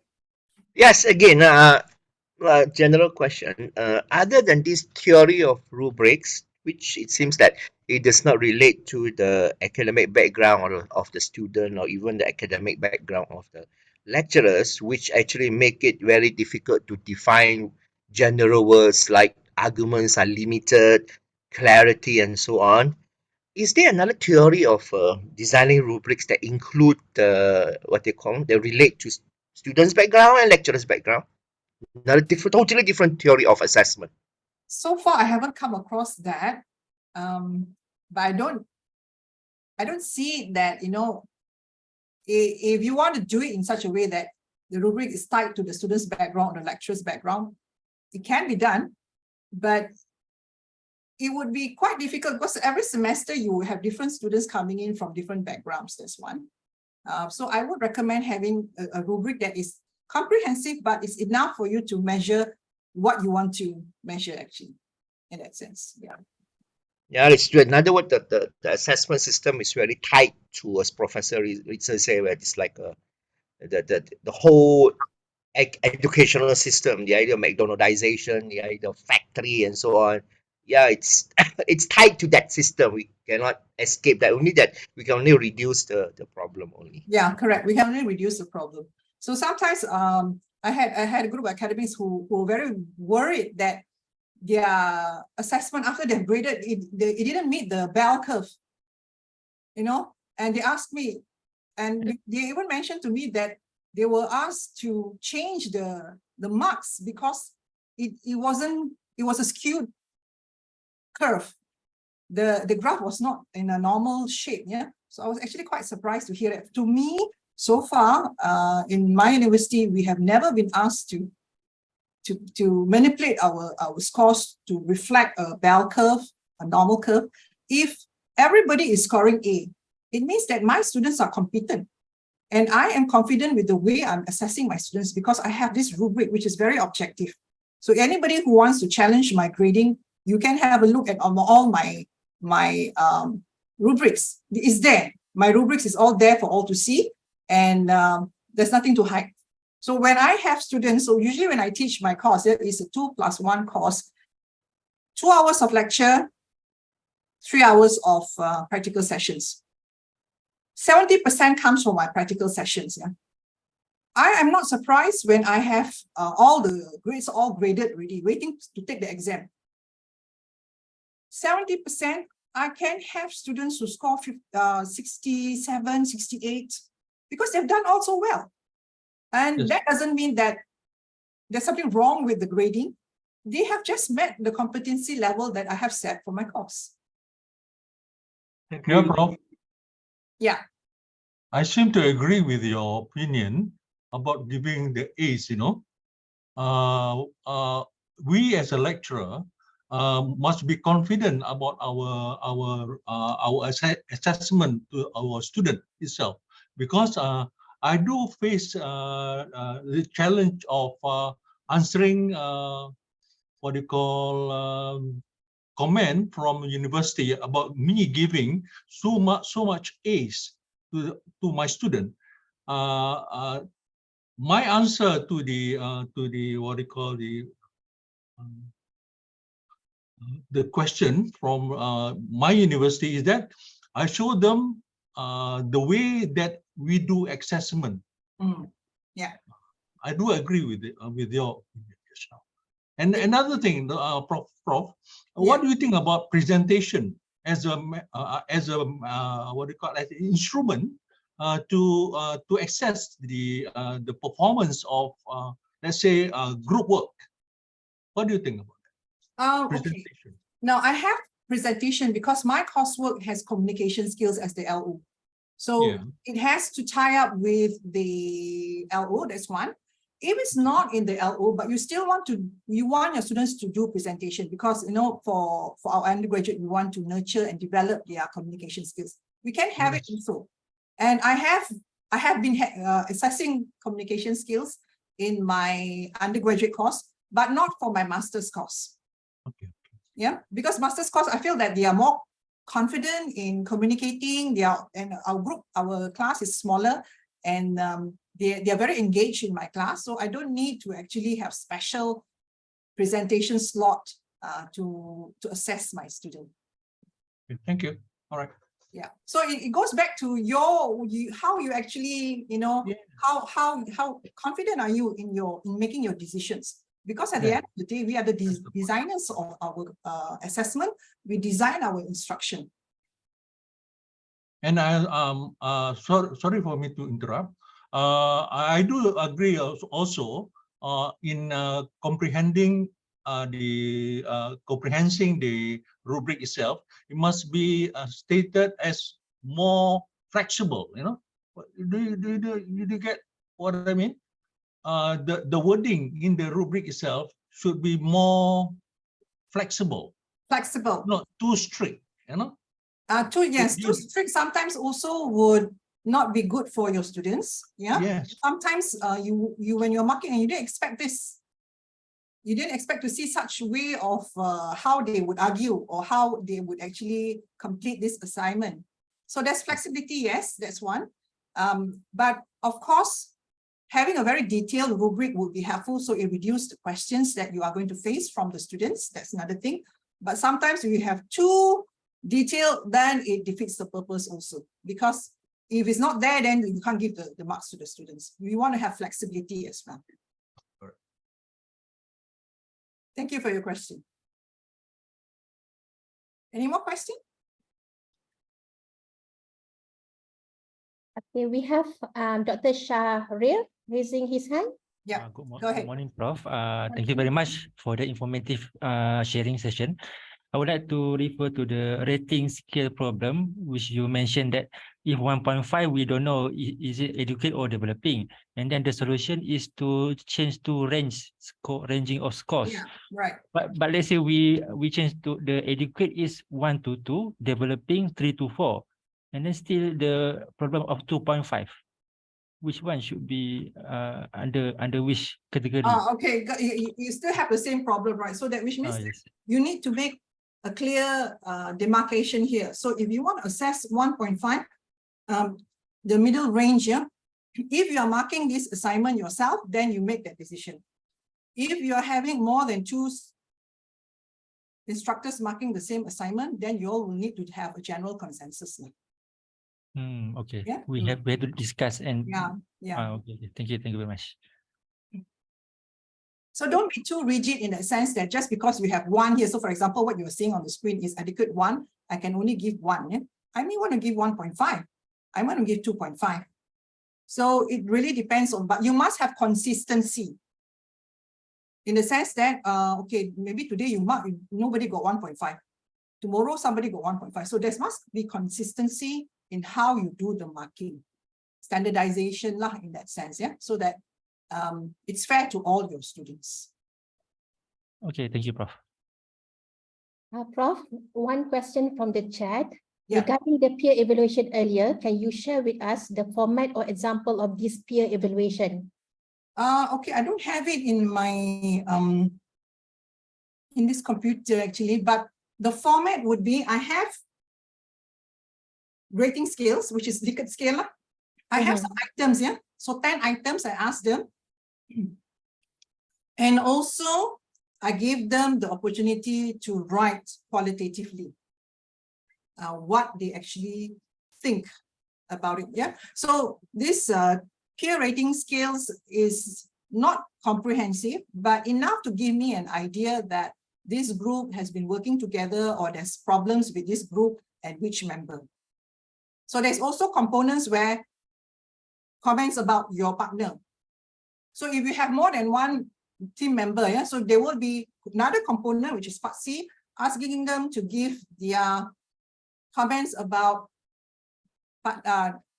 Yes, again, general question. Other than this theory of rubrics, which it seems that it does not relate to the academic background of the student or even the academic background of the lecturers, which actually make it very difficult to define general words like arguments are limited, clarity, and so on. Is there another theory of designing rubrics that include what they call, they relate to students' background and lecturers' background? Another totally different theory of assessment. So far, I haven't come across that, but I don't see that, if you want to do it in such a way that the rubric is tied to the student's background or the lecturer's background, it can be done, but it would be quite difficult because every semester you have different students coming in from different backgrounds. That's one. So I would recommend having a rubric that is comprehensive, but it's enough for you to measure what you want to measure, actually, in that sense. Yeah. Yeah, it's true. In other words, the assessment system is very tight to, as Professor Richard say, where it's like the whole educational system, the idea of McDonaldization, the idea of factory and so on. Yeah, it's it's tied to that system. We cannot escape that. Only that we can only reduce the problem only. Yeah, correct. We can only reduce the problem. So sometimes I had a group of academics who were very worried that their assessment after they've graded, it didn't meet the bell curve, you know, and they asked me, and they even mentioned to me that they were asked to change the marks because it was a skewed curve. The graph was not in a normal shape. Yeah. So I was actually quite surprised to hear that. To me, so far, in my university, we have never been asked to manipulate our scores to reflect a bell curve, a normal curve. If everybody is scoring A, it means that my students are competent. And I am confident with the way I'm assessing my students because I have this rubric, which is very objective. So anybody who wants to challenge my grading, you can have a look at all my rubrics. It's there. My rubrics is all there for all to see. And there's nothing to hide. So when I have students, so usually when I teach my course, it is a 2+1 course, 2 hours of lecture, 3 hours of practical sessions. 70% comes from my practical sessions. Yeah, I am not surprised when I have all the grades all graded already, waiting to take the exam. 70%, I can have students who score 67, 68, because they've done also well. And Yes. that doesn't mean that there's something wrong with the grading. They have just met the competency level that I have set for my course. Yeah, Prof. Yeah. I seem to agree with your opinion about giving the A's, you know. We as a lecturer must be confident about our assessment to our student itself, because I do face the challenge of answering what you call comment from university about me giving so much A's to my student. My answer to the what you call the question from my university is that I show them the way that we do assessment. Yeah, I do agree with it, with your. And another thing, Prof, what do you think about presentation as a what do you call it, instrument to assess the performance of let's say group work? What do you think about that? Presentation. Okay. Now I have presentation because my coursework has communication skills as the LO. So it has to tie up with the LO, that's one. If it's not in the LO, but you still want your students to do presentation because, you know, for our undergraduate, we want to nurture and develop their communication skills. We can have it also. And I have been assessing communication skills in my undergraduate course, but not for my master's course. Okay. Yeah, because master's course, I feel that they are more confident in communicating. And our class is smaller, and they are very engaged in my class. So I don't need to actually have special presentation slot to assess my student. Okay, thank you. All right. Yeah. So it goes back to how you actually, you know, how confident are you in making your decisions? Because at the end of the day, we are the designers of our assessment. We design our instruction. And sorry for me to interrupt. I do agree also in comprehending comprehending the rubric itself. It must be stated as more flexible. You know, do you get what I mean? The wording in the rubric itself should be more flexible. Flexible. Not too strict. You know. Too strict sometimes also would not be good for your students. Yeah. Yes. Sometimes you when you're marking and you didn't expect this, You didn't expect to see such way of how they would argue or how they would actually complete this assignment. So there's flexibility, yes, that's one. But of course, having a very detailed rubric would be helpful, so it reduces the questions that you are going to face from the students. That's another thing. But sometimes if you have too detailed, then it defeats the purpose also. Because if it's not there, then you can't give the marks to the students. We want to have flexibility as well. Thank you for your question. Any more questions? Okay, we have Dr. Shahrir raising his hand. Yeah, Good go ahead. morning, Prof. Thank you very much for the informative sharing session. I would like to refer to the rating scale problem, which you mentioned that if 1.5, we don't know, is it educate or developing? And then the solution is to change to ranging of scores. Yeah, right. But let's say we change to the educate is 1 to 2, developing 3 to 4, and then still the problem of 2.5. Which one should be under which category? Okay, you still have the same problem, right? So that which means Yes. you need to make a clear demarcation here. So if you want to assess 1.5, the middle range here, if you are marking this assignment yourself, then you make that decision. If you are having more than 2 instructors marking the same assignment, then you all will need to have a general consensus. Okay. Yeah. We have to discuss and yeah. Okay. Thank you very much. So don't be too rigid in the sense that just because we have 1 here, so for example, what you're seeing on the screen is adequate 1, I can only give 1. Yeah? I may want to give 1.5. I want to give 2.5. So it really depends on, but you must have consistency in the sense that, okay, maybe today you mark, nobody got 1.5. Tomorrow somebody got 1.5. So there must be consistency in how you do the marking. Standardization lah in that sense, yeah, so that it's fair to all your students. Okay, thank you, Prof. Prof, one question from the chat. Yeah. Regarding the peer evaluation earlier, can you share with us the format or example of this peer evaluation? Okay, I don't have it in my in this computer actually, but the format would be, I have rating scales, which is Likert scale. I have some items, yeah. So 10 items I asked them. And also I gave them the opportunity to write qualitatively what they actually think about it. Yeah. So this peer rating scales is not comprehensive, but enough to give me an idea that this group has been working together or there's problems with this group and which member. So there's also components where comments about your partner. So if you have more than 1 team member, yeah, so there will be another component, which is part C, asking them to give their comments about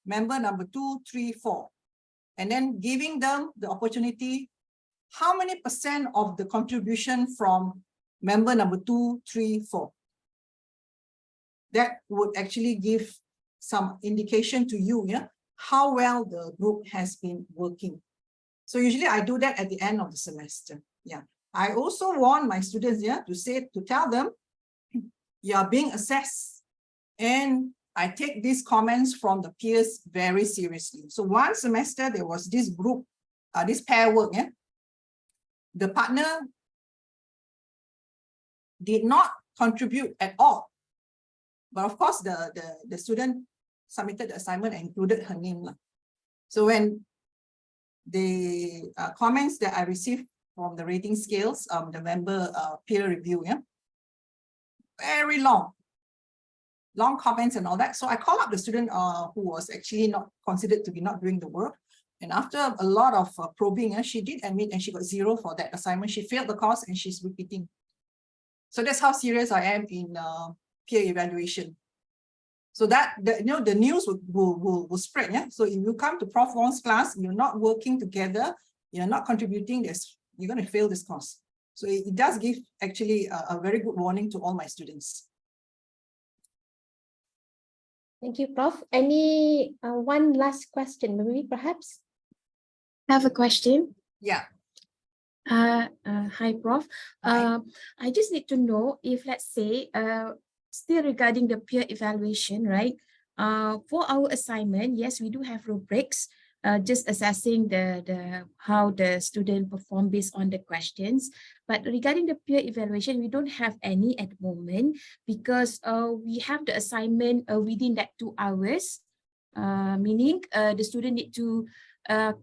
member number 2, 3, 4, and then giving them the opportunity, how many % of the contribution from member number 2, 3, 4. That would actually give some indication to you, yeah, how well the group has been working. So usually I do that at the end of the semester. Yeah. I also warn my students, yeah, to tell them you are being assessed, and I take these comments from the peers very seriously. So one semester there was this group, this pair work, yeah. The partner did not contribute at all. But of course, the student submitted the assignment and included her name. So when the comments that I received from the rating scales, the member peer review, yeah, very long comments and all that. So I called up the student who was actually not considered to be not doing the work. And after a lot of probing, she did admit and she got 0 for that assignment. She failed the course and she's repeating. So that's how serious I am in peer evaluation. So that the news will spread. Yeah. So if you come to Prof Wong's class, you're not working together, you're not contributing, you're going to fail this course. So it does give actually a very good warning to all my students. Thank you, Prof. Any one last question, maybe perhaps? I have a question. Yeah. Hi, Prof. I just need to know if, let's say, still regarding the peer evaluation, right? For our assignment, yes, we do have rubrics, just assessing the how the student perform based on the questions. But regarding the peer evaluation, we don't have any at the moment because we have the assignment within that 2 hours, meaning the student need to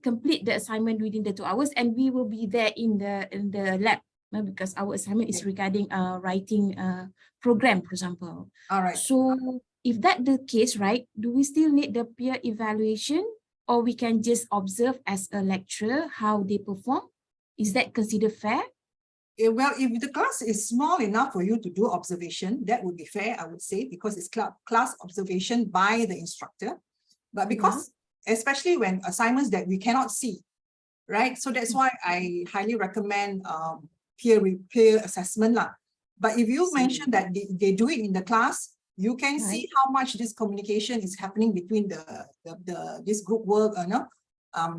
complete the assignment within the 2 hours, and we will be there in the lab because our assignment is regarding writing program, for example. All right. So if that the case, right, do we still need the peer evaluation, or we can just observe as a lecturer how they perform? Is that considered fair? Well, if the class is small enough for you to do observation, that would be fair, I would say, because it's class observation by the instructor. But because, especially when assignments that we cannot see, right? So that's why I highly recommend peer assessment lah. But if you mention that they do it in the class, you can see how much this communication is happening between this group work,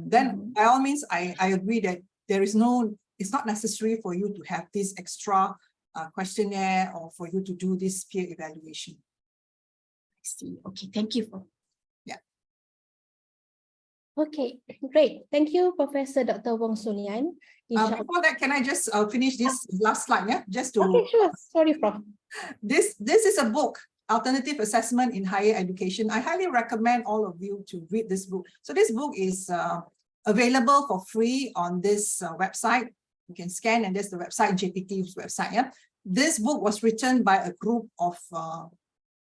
then by all means, I agree that it's not necessary for you to have this extra questionnaire or for you to do this peer evaluation. I see. Okay, thank you for. Okay, great. Thank you, Professor Dr. Wong Sulian. Before that, can I just finish this last slide? Yeah, just to. Okay, sure. Sorry, Prof. This is a book, Alternative Assessment in Higher Education. I highly recommend all of you to read this book. So this book is available for free on this website. You can scan, and there's the website, JPT's website. Yeah, this book was written by a group of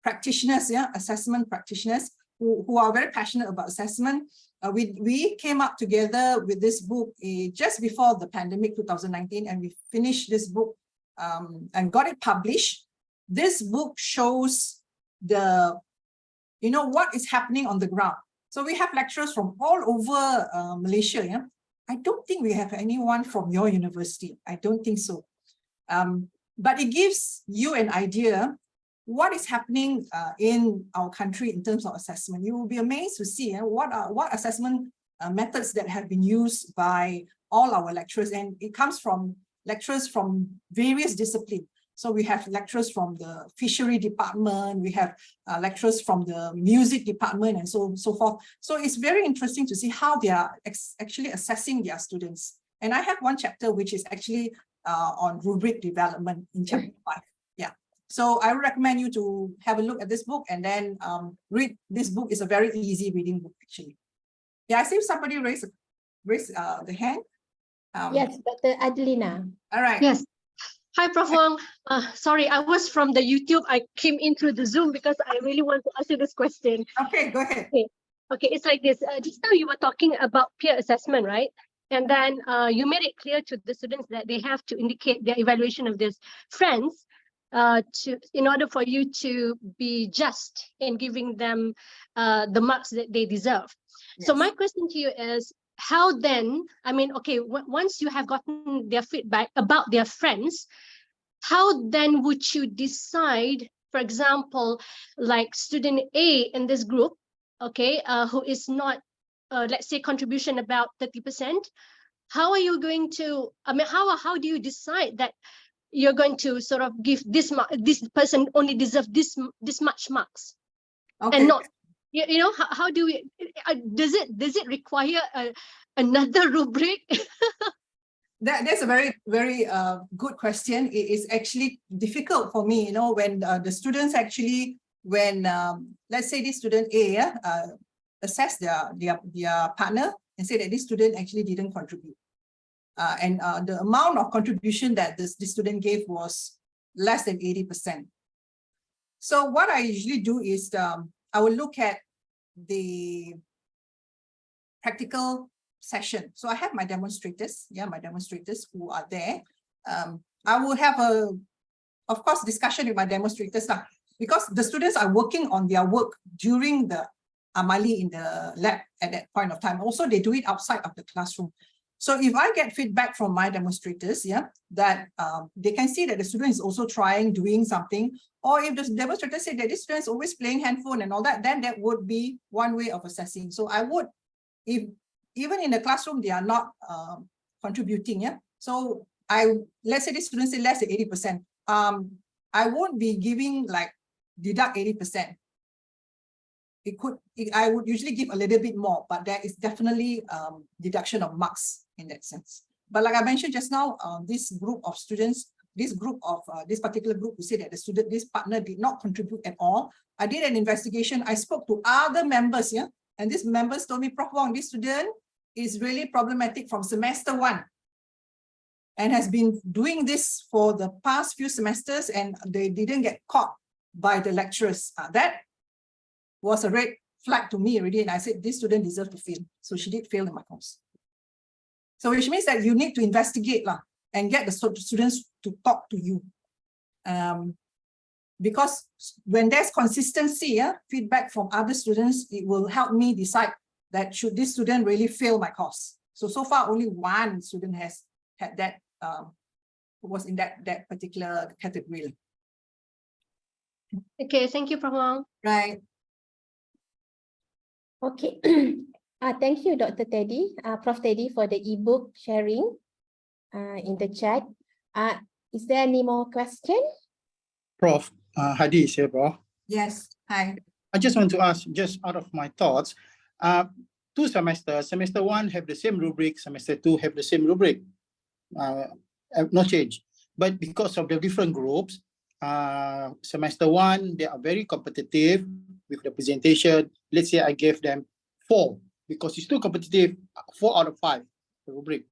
practitioners, assessment practitioners who are very passionate about assessment. We came up together with this book just before the pandemic, 2019, and we finished this book and got it published. This book shows what is happening on the ground. So we have lecturers from all over Malaysia. Yeah, I don't think we have anyone from your university. I don't think so. But it gives you an idea what is happening in our country in terms of assessment. You will be amazed to see what assessment methods that have been used by all our lecturers, and it comes from lecturers from various disciplines. So we have lecturers from the fishery department, we have lecturers from the music department, and so forth. So it's very interesting to see how they are actually assessing their students. And I have one chapter which is actually on rubric development in chapter 5. Yeah. So I would recommend you to have a look at this book and then read this book. It's a very easy reading book, actually. Yeah, I see somebody raise the hand. Yes, Dr. Adelina. All right. Yes. Hi, Prof. Wong. Sorry, I was from the YouTube. I came in through the Zoom because I really want to ask you this question. Okay, go ahead. Okay, it's like this. Just now you were talking about peer assessment, right? And then you made it clear to the students that they have to indicate their evaluation of their friends in order for you to be just in giving them the marks that they deserve. Yes. So my question to you is, how then, I mean, okay, once you have gotten their feedback about their friends, how then would you decide, for example, like student A in this group, okay, who is not, let's say, contribution about 30%, how are you going to, I mean, how do you decide that you're going to sort of give this person only deserve this much marks, okay, and not, you know, how do we, does it require another rubric? That's a very, very good question. It is actually difficult for me, you know, when the students actually, when let's say this student A assess their partner and say that this student actually didn't contribute. And the amount of contribution that this student gave was less than 80%. So what I usually do is I will look at the practical session. So I have my demonstrators, my demonstrators who are there. I will have of course, discussion with my demonstrators now, because the students are working on their work during the Amali in the lab at that point of time. Also, they do it outside of the classroom. So if I get feedback from my demonstrators, that they can see that the student is also doing something, or if the demonstrator say that this student is always playing handphone and all that, then that would be one way of assessing. So I would, if even in the classroom they are not contributing, So let's say the students say less than 80%. I won't be giving like deduct 80%. I would usually give a little bit more, but there is definitely deduction of marks in that sense. But like I mentioned just now, this group of students, this particular group who said that this partner did not contribute at all. I did an investigation. I spoke to other members, yeah, and these members told me, Prof. Wong, this student is really problematic from semester 1 and has been doing this for the past few semesters, and they didn't get caught by the lecturers. That was a red flag to me already, and I said this student deserves to fail. So she did fail in my course. So which means that you need to investigate and get the students to talk to you. Because when there's consistency, feedback from other students, it will help me decide that should this student really fail my course. So far only one student has had that, was in that particular category. Okay, thank you, Prof. Wong. Right. Okay. Thank you, Dr. Teddy, Prof. Teddy, for the ebook sharing in the chat. Is there any more question? Prof, Hadi is here, bro. Yes, hi. I just want to ask, just out of my thoughts, 2 semesters, semester 1 have the same rubric, semester 2 have the same rubric, no change. But because of the different groups, semester 1, they are very competitive with the presentation. Let's say I gave them 4, because it's too competitive, 4 out of 5, the rubric,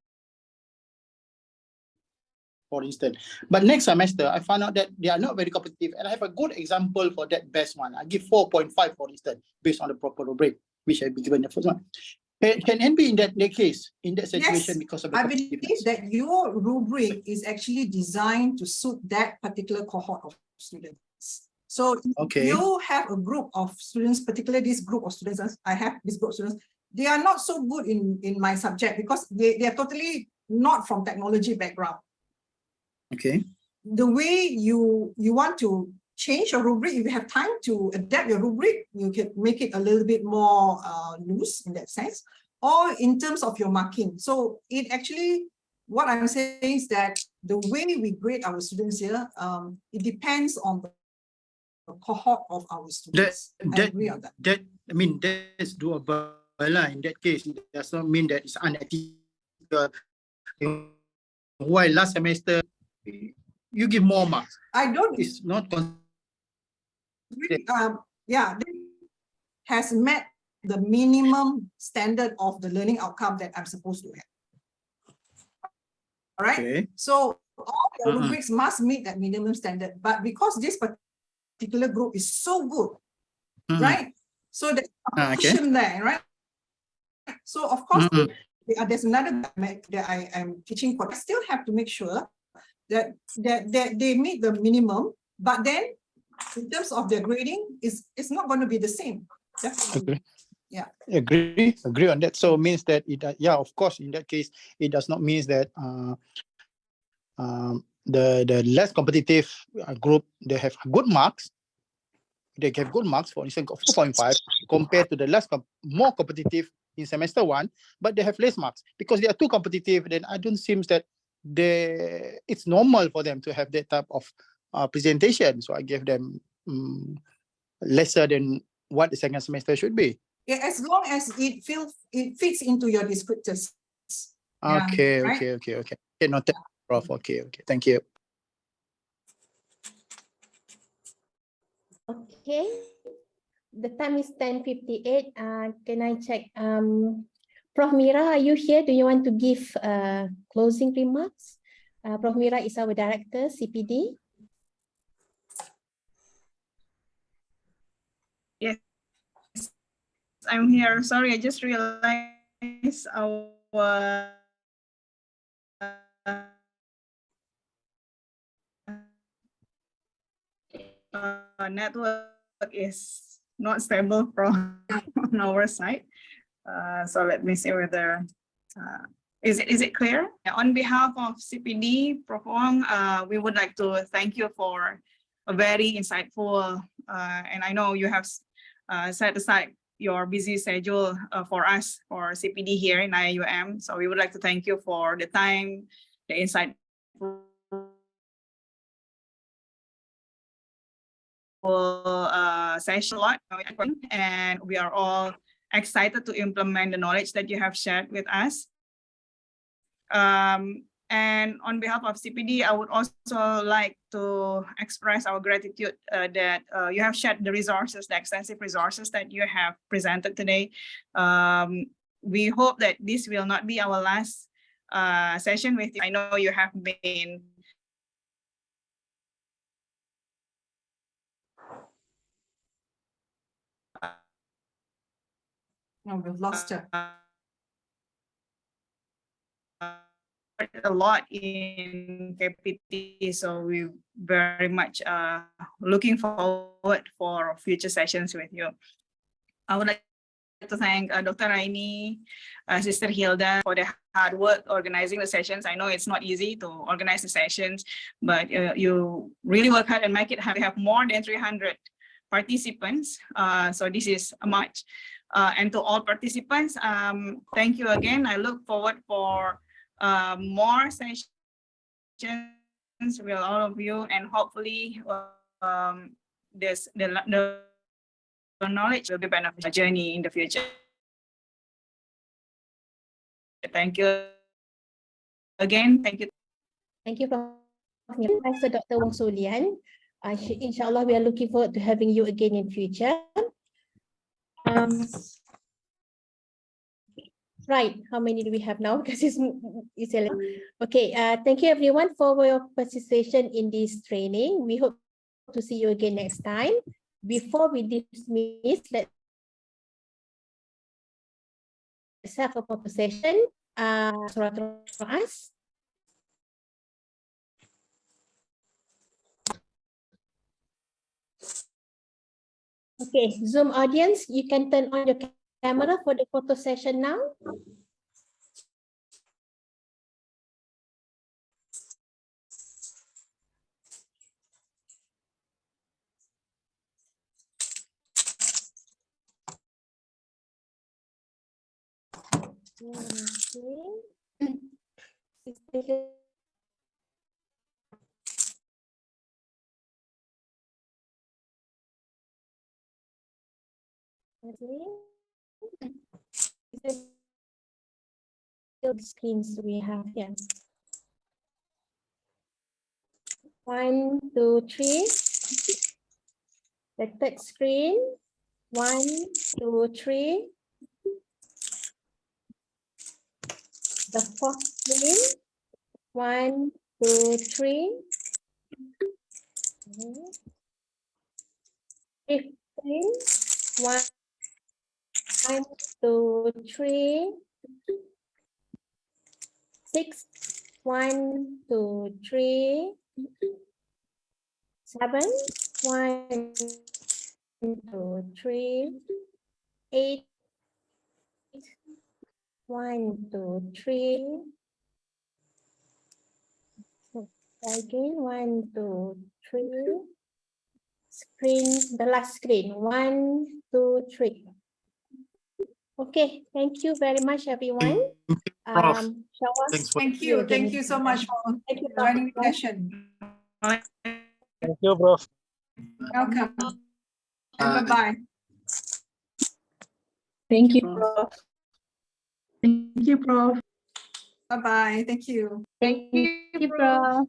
for instance. But next semester, I found out that they are not very competitive, and I have a good example for that best one. I give 4.5, for instance, based on the proper rubric, which I be given the first one. Can NB in that case, in that situation, Yes, because of the I believe that your rubric is actually designed to suit that particular cohort of students. So okay, you have a group of students, particularly this group of students, I have this group of students, they are not so good in my subject because they are totally not from technology background. Okay. The way you want to change your rubric, if you have time to adapt your rubric, you can make it a little bit more loose in that sense, or in terms of your marking. So it actually, what I'm saying is that the way we grade our students here, it depends on the cohort of our students. I agree on that. I mean, that's doable. In that case, it does not mean that it's unethical. Why last semester you give more marks? I don't. It's not. Yeah, has met the minimum standard of the learning outcome that I'm supposed to have. All right. Okay. So all the rubrics must meet that minimum standard, but because this particular group is so good, right? So there's competition there, right? So of course, there's another that I am teaching for. I still have to make sure that they meet the minimum, but then in terms of their grading, it's not going to be the same. Definitely. Yeah. Agree on that. So means that it, yeah, of course, in that case, it does not mean that the less competitive group, they have good marks. They get good marks, for instance, 4.5 compared to the more competitive in semester 1, but they have less marks because they are too competitive. Then I don't seem that it's normal for them to have that type of presentation. So I gave them lesser than what the second semester should be. Yeah, as long as it fits into your descriptors. Okay, yeah, right? okay. Noted, Prof. Okay. Thank you. Okay. The time is 10:58. Can I check? Prof. Mira, are you here? Do you want to give closing remarks? Prof. Mira is our director, CPD. Yes, I'm here. Sorry, I just realized our network is not stable from on our side. So let me see whether is it clear? On behalf of CPD, Prof. Wong, we would like to thank you for a very insightful, and I know you have set aside your busy schedule for us, for CPD here in IUM. So we would like to thank you for the time the insight session a lot, and we are all excited to implement the knowledge that you have shared with us. And on behalf of CPD, I would also like to express our gratitude that you have shared the resources, the extensive resources that you have presented today. We hope that this will not be our last session with you. I know you have been No, we've lost her. A lot in KPT, so we very much looking forward for future sessions with you. I would like to thank Dr. Raini, Sister Hilda for the hard work organizing the sessions. I know it's not easy to organize the sessions, but you really work hard and make it have more than 300 participants. So this is much. And to all participants, thank you again. I look forward for more sessions with all of you, and hopefully the knowledge will be beneficial journey in the future. Thank you again. Thank you. Thank you, Professor Dr. Wong Luan. Inshallah, we are looking forward to having you again in future. Right, how many do we have now? Because it's okay. Thank you everyone for your participation in this training. We hope to see you again next time. Before we dismiss, let's have a proper session. Us. Okay, Zoom audience, you can turn on your camera for the photo session now. The screens we have here. 1, 2, 3. The third screen. 1, 2, 3. The fourth screen. 1, 2, 3. Fifth screen. 1, 2, 3. 6, 1, 2, 3. 7, 1, 2, 3. 8, 1, 2, 3. Again, 1, 2, 3. Screen, the last screen, 1, 2, 3. Okay, thank you very much, everyone. Thank you so much for joining the session. Thank you, Prof. Welcome. Bye-bye. Thank you, Prof. Thank you, Prof. Bye-bye. Thank you. Thank you, Prof.